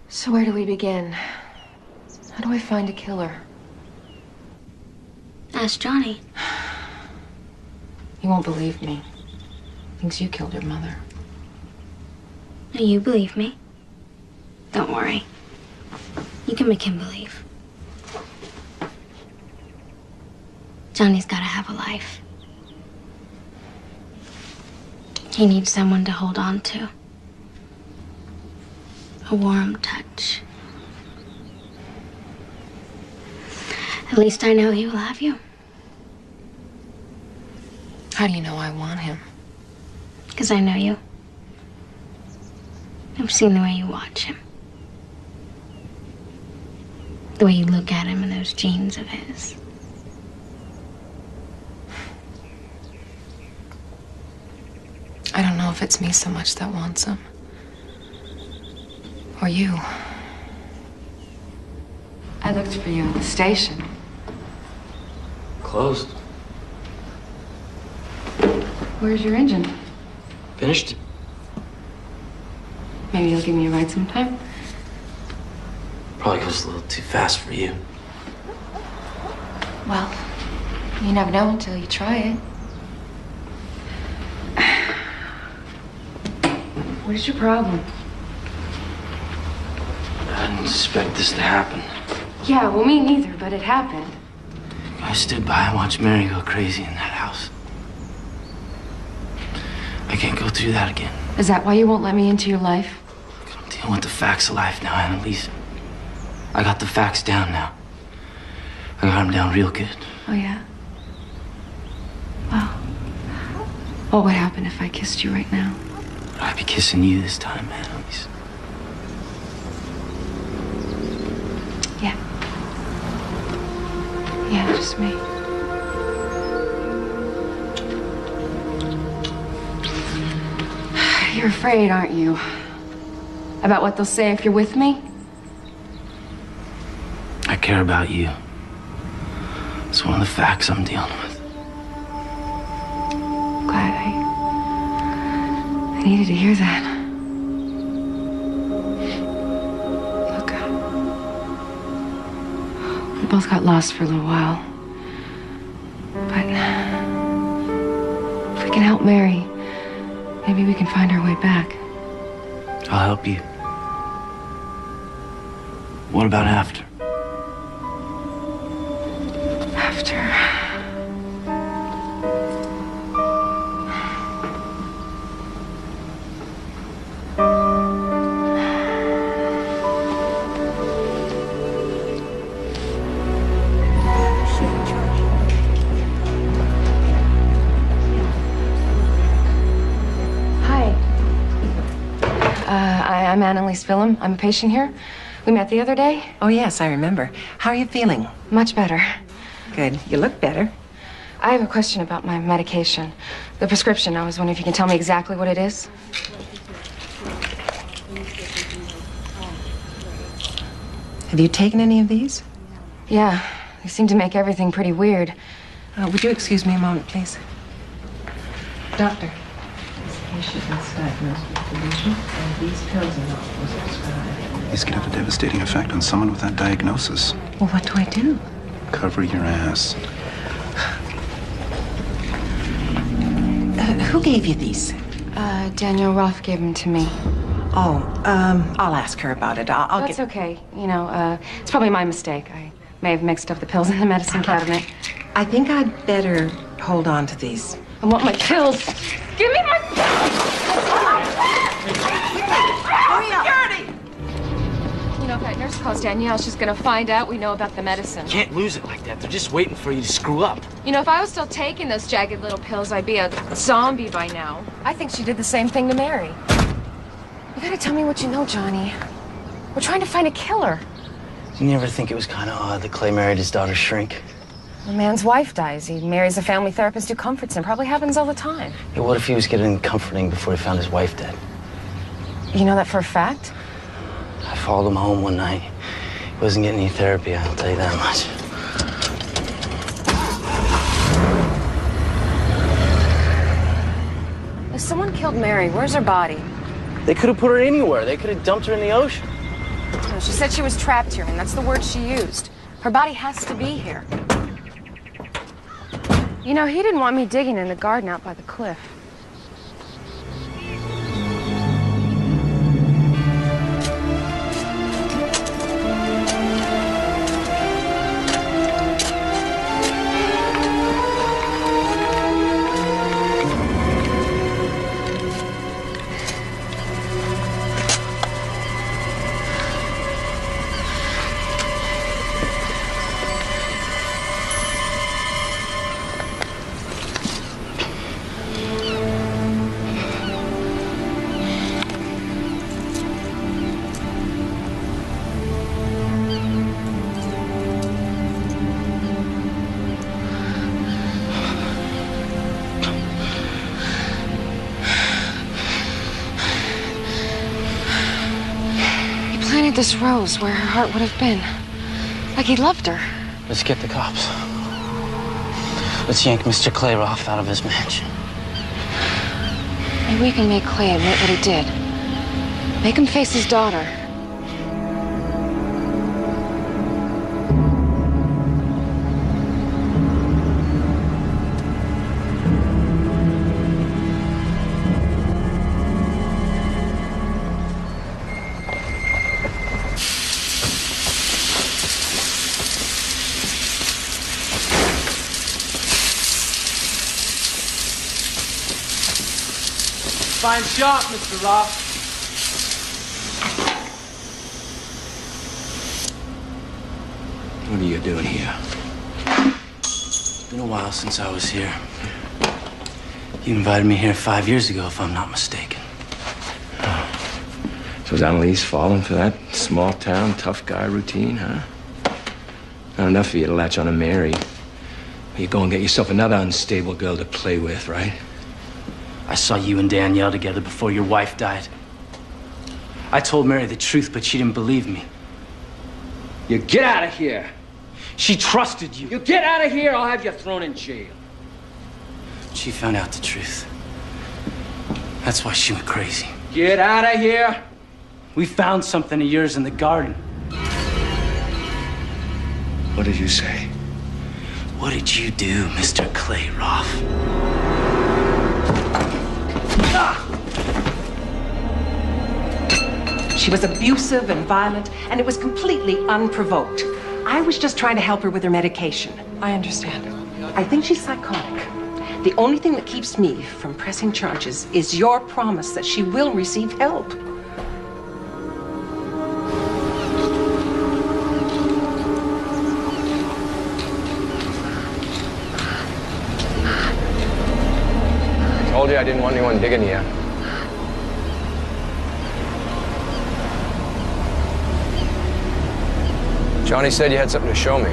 So where do we begin? How do I find a killer? Ask Johnny. He won't believe me. Thinks you killed your mother. No, you believe me. Don't worry. You can make him believe. Johnny's gotta have a life. He needs someone to hold on to. A warm touch. At least I know he will have you. How do you know I want him? Because I know you. I've seen the way you watch him. The way you look at him in those jeans of his. I don't know if it's me so much that wants him. Or you. I looked for you at the station. Closed. Where's your engine? Finished. Maybe you'll give me a ride sometime? Probably goes a little too fast for you. Well, you never know until you try it. What is your problem? I didn't expect this to happen. Yeah, well, me neither, but it happened. I stood by and watched Mary go crazy in that house. I can't go through that again. Is that why you won't let me into your life? I'm dealing with the facts of life now, Annalise. I got the facts down now. I got them down real good. Oh, yeah? Well, what would happen if I kissed you right now? I'd be kissing you this time, Annalise. Yeah. Yeah, just me. You're afraid, aren't you? About what they'll say if you're with me? I care about you. It's one of the facts I'm dealing with. Glad I I needed to hear that. Look, we both got lost for a little while. But if we can help Mary, maybe we can find our way back. I'll help you. What about after? After... I'm Annalise Phillum. I'm a patient here. We met the other day. Oh, yes, I remember. How are you feeling? Much better. Good. You look better. I have a question about my medication. The prescription. I was wondering if you can tell me exactly what it is. Have you taken any of these? Yeah. They seem to make everything pretty weird. Would you excuse me a moment, please? Doctor. This patient is diagnosed with delusion, and these pills are not prescribed. These can have a devastating effect on someone with that diagnosis. Well, what do I do? Cover your ass. Who gave you these? Danielle Roth gave them to me. Oh, I'll ask her about it. I'll That's okay. You know, it's probably my mistake. I may have mixed up the pills in the medicine cabinet. I think I'd better hold on to these. I want my pills. Give me my Security! You know, if that nurse calls Danielle, she's gonna find out we know about the medicine. Can't lose it like that. They're just waiting for you to screw up. You know, if I was still taking those jagged little pills, I'd be a zombie by now. I think she did the same thing to Mary. You gotta tell me what you know, Johnny. We're trying to find a killer. Didn't you ever think it was kind of odd that Clay married his daughter's shrink? A man's wife dies. He marries a family therapist who comforts him. Probably happens all the time. Yeah, what if he was getting comforting before he found his wife dead? You know that for a fact? I followed him home one night. He wasn't getting any therapy, I'll tell you that much. If someone killed Mary, where's her body? They could have put her anywhere. They could have dumped her in the ocean. No, she said she was trapped here, and that's the word she used. Her body has to be here. You know, he didn't want me digging in the garden out by the cliff. This rose where her heart would have been. Like he loved her. Let's get the cops. Let's yank Mr. Clayroff out of his mansion. Maybe we can make Clay admit what he did. Make him face his daughter. Fine shot, Mr. Roth. What are you doing here? It's been a while since I was here. You invited me here 5 years ago, if I'm not mistaken. So is Annalise falling for that small town, tough guy routine, huh? Not enough for you to latch on to Mary. You go and get yourself another unstable girl to play with, right? I saw you and Danielle together before your wife died. I told Mary the truth, but she didn't believe me. You get out of here. She trusted you. You get out of here, I'll have you thrown in jail. She found out the truth. That's why she went crazy. Get out of here! We found something of yours in the garden. What did you say? What did you do, Mr. Clay Roth? She was abusive and violent, and it was completely unprovoked. I was just trying to help her with her medication. I understand. I think she's psychotic. The only thing that keeps me from pressing charges is your promise that she will receive help. I told you I didn't want anyone digging you. Johnny said you had something to show me.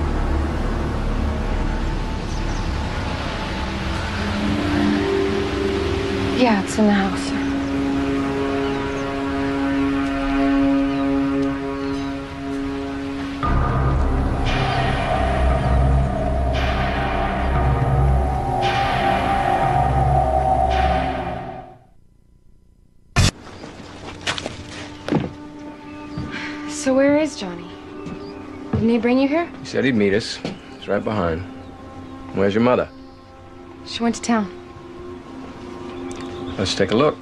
Yeah, it's in the house. So where is Johnny? Didn't he bring you here? He said he'd meet us. He's right behind. Where's your mother? She went to town. Let's take a look.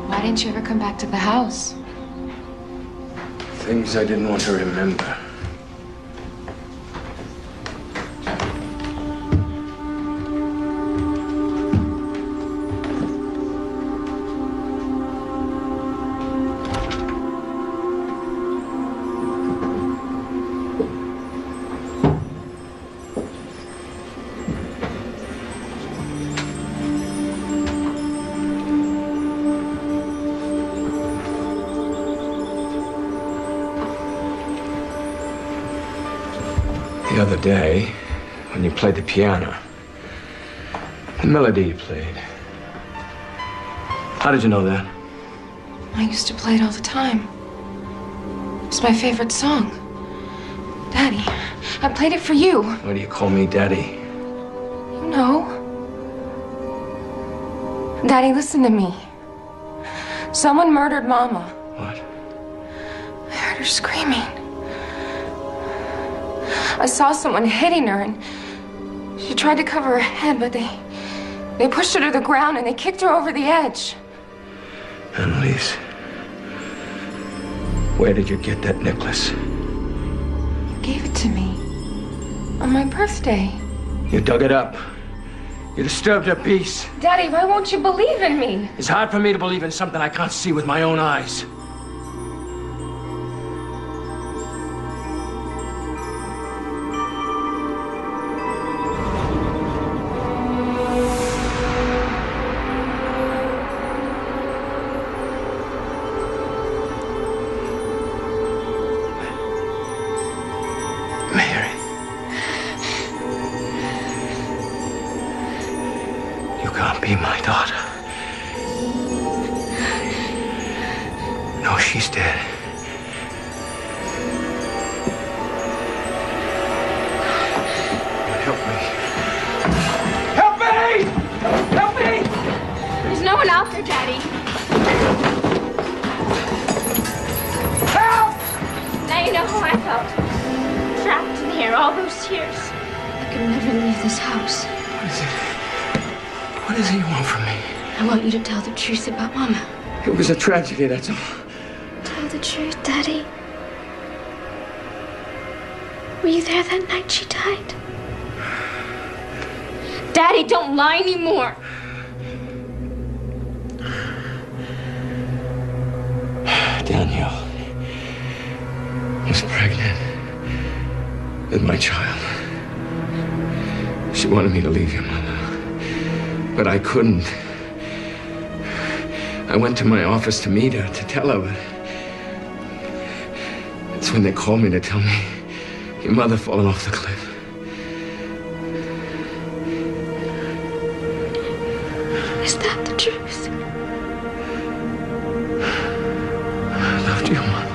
Why didn't you ever come back to the house? Things I didn't want to remember. The other day, when you played the piano, the melody you played. How did you know that? I used to play it all the time. It's my favorite song. Daddy, I played it for you. Why do you call me Daddy? You know. Daddy, listen to me. Someone murdered Mama. What? I heard her screaming. I saw someone hitting her, and she tried to cover her head, but they pushed her to the ground and they kicked her over the edge. Annalise, where did you get that necklace? You gave it to me on my birthday. You dug it up. You disturbed her peace. Daddy, why won't you believe in me? It's hard for me to believe in something I can't see with my own eyes. Be my daughter. No, she's dead. Help me. Help me! Help me! There's no one out there, Daddy. Help! Now you know how I felt. Trapped in here all those years. I could never leave this house. What is it? What is it you want from me? I want you to tell the truth about Mama. It was a tragedy, that's all. Tell the truth, Daddy. Were you there that night she died? Daddy, don't lie anymore. Danielle was pregnant with my child. She wanted me to leave your mother. But I couldn't. I went to my office to meet her, to tell her, but it's when they called me to tell me your mother fallen off the cliff. Is that the truth? I loved your mother.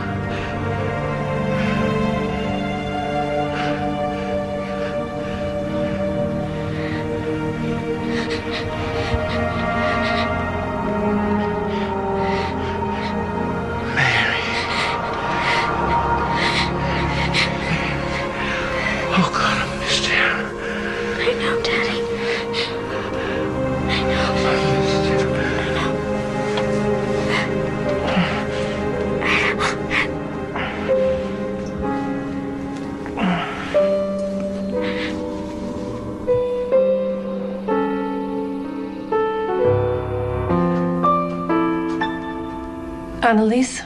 Oh, God, I missed you. I know, Daddy. I know. I missed you. Annalise,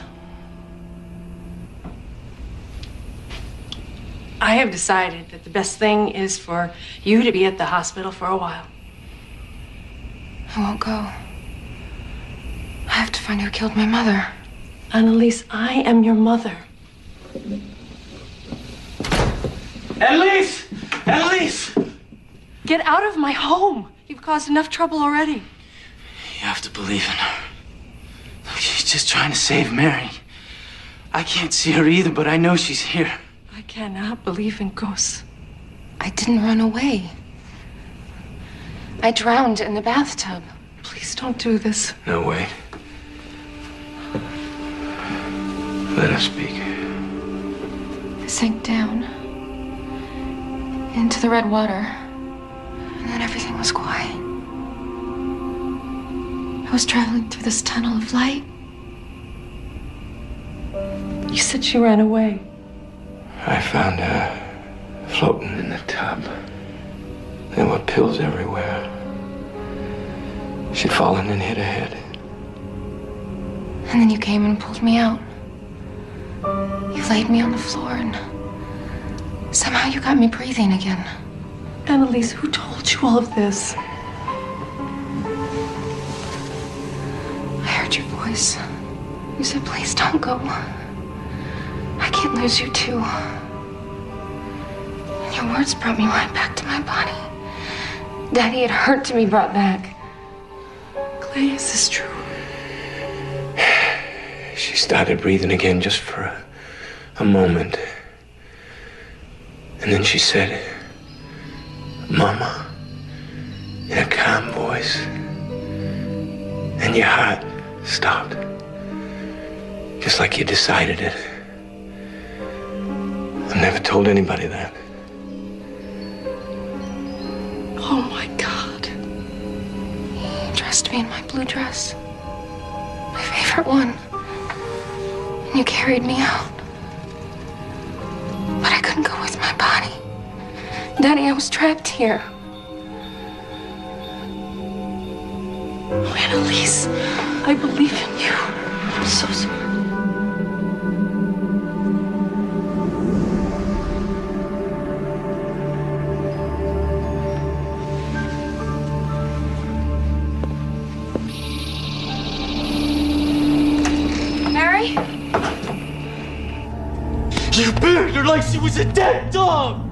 I have decided that the best thing is for you to be at the hospital for a while. I won't go. I have to find who killed my mother. Annalise, I am your mother. Annalise! Annalise! Get out of my home. You've caused enough trouble already. You have to believe in her. Look, she's just trying to save Mary. I can't see her either, but I know she's here. I cannot believe in ghosts. I didn't run away. I drowned in the bathtub. Please don't do this. No, wait. Let us speak. I sank down into the red water, and then everything was quiet. I was traveling through this tunnel of light. You said she ran away. I found her floating in the tub. There were pills everywhere. She'd fallen and hit her head. And then you came and pulled me out. You laid me on the floor, and somehow you got me breathing again. Annalise, who told you all of this? I heard your voice. You said, please don't go. I can't lose you too. And your words brought me right back to my body. Daddy had hurt to be brought back. Clay, is this true? She started breathing again just for a moment. And then she said, Mama, in a calm voice. And your heart stopped. Just like you decided it. I've never told anybody that. Oh my God. You dressed me in my blue dress. My favorite one. And you carried me out. But I couldn't go with my body. Daddy, I was trapped here. Oh, Annalise, I believe in you. I'm so sorry. Mary? You buried her like she was a dead dog!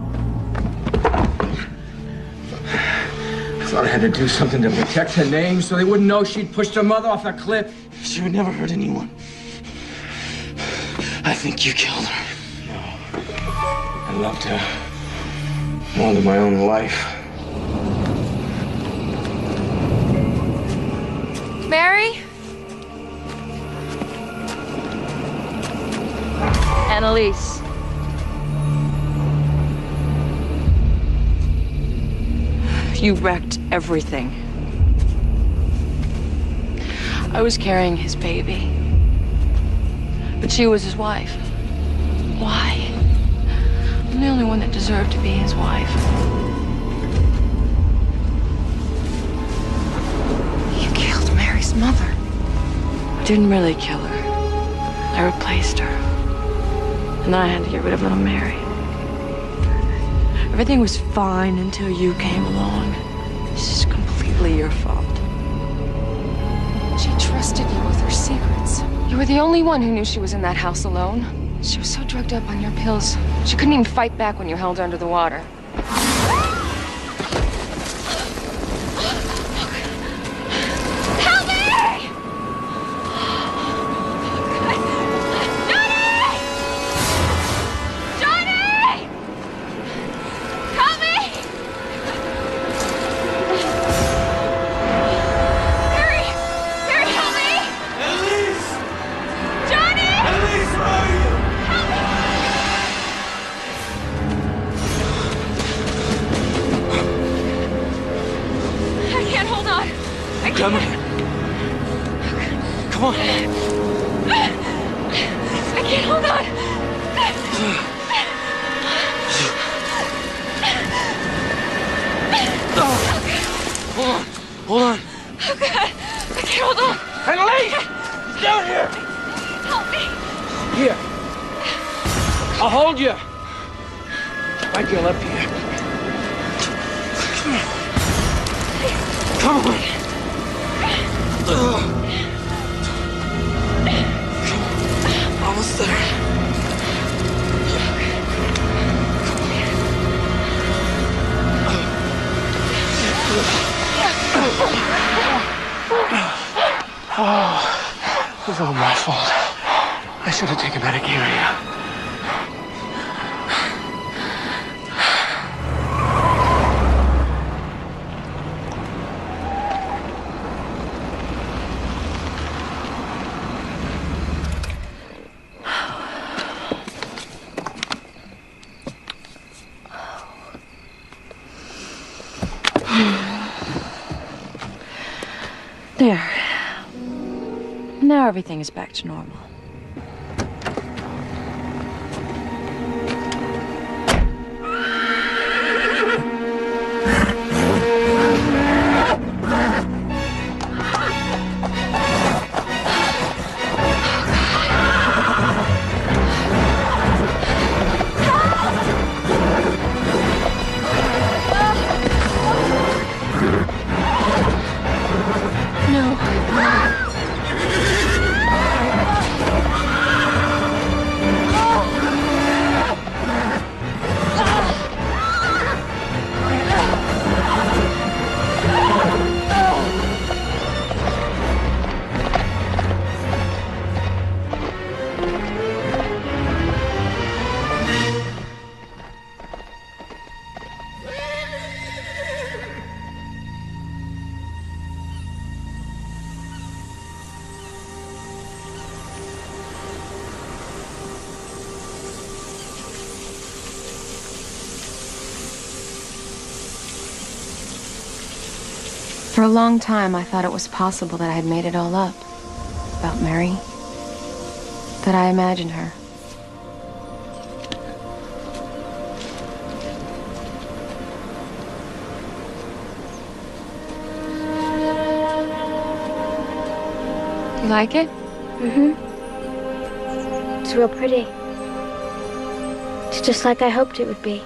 I thought I had to do something to protect her name so they wouldn't know she'd pushed her mother off the cliff. She would never hurt anyone. I think you killed her. No. I loved her more than my own life. Mary? Annalise. You wrecked everything. I was carrying his baby, but she was his wife. Why? I'm the only one that deserved to be his wife. You killed Mary's mother. I didn't really kill her. I replaced her. And then I had to get rid of little Mary. Everything was fine until you came along. This is completely your fault. She trusted you with her secrets. You were the only one who knew she was in that house alone. She was so drugged up on your pills, she couldn't even fight back when you held her under the water. Come on. Come on. I can't hold on. Hold on. Hold on. Oh, God. I can't hold on. Annalise! He's down here! Help me. Here. I'll hold you. Right girl, up here. Come on. Almost there. Oh, it was all my fault. I should have taken better care of you. There. Now everything is back to normal. For a long time, I thought it was possible that I had made it all up. About Mary. That I imagined her. You like it? Mm-hmm. It's real pretty. It's just like I hoped it would be.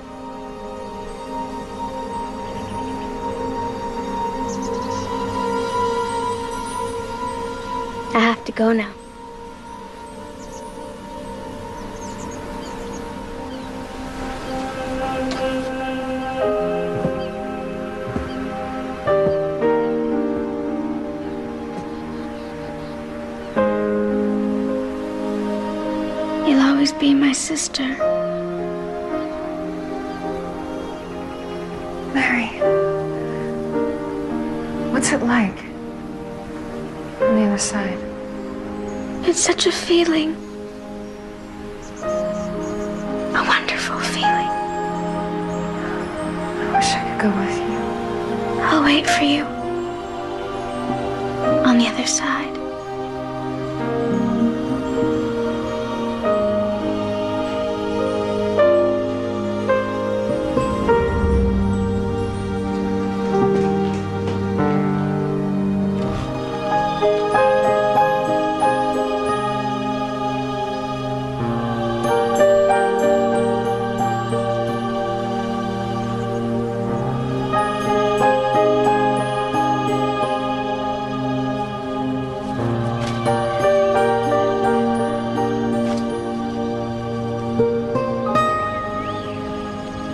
I have to go now. You'll always be my sister. Mary. What's it like? On the other side. It's such a feeling. A wonderful feeling. I wish I could go with you. I'll wait for you. On the other side.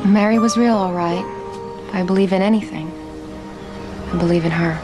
Mary was real, all right. If I believe in anything, I believe in her.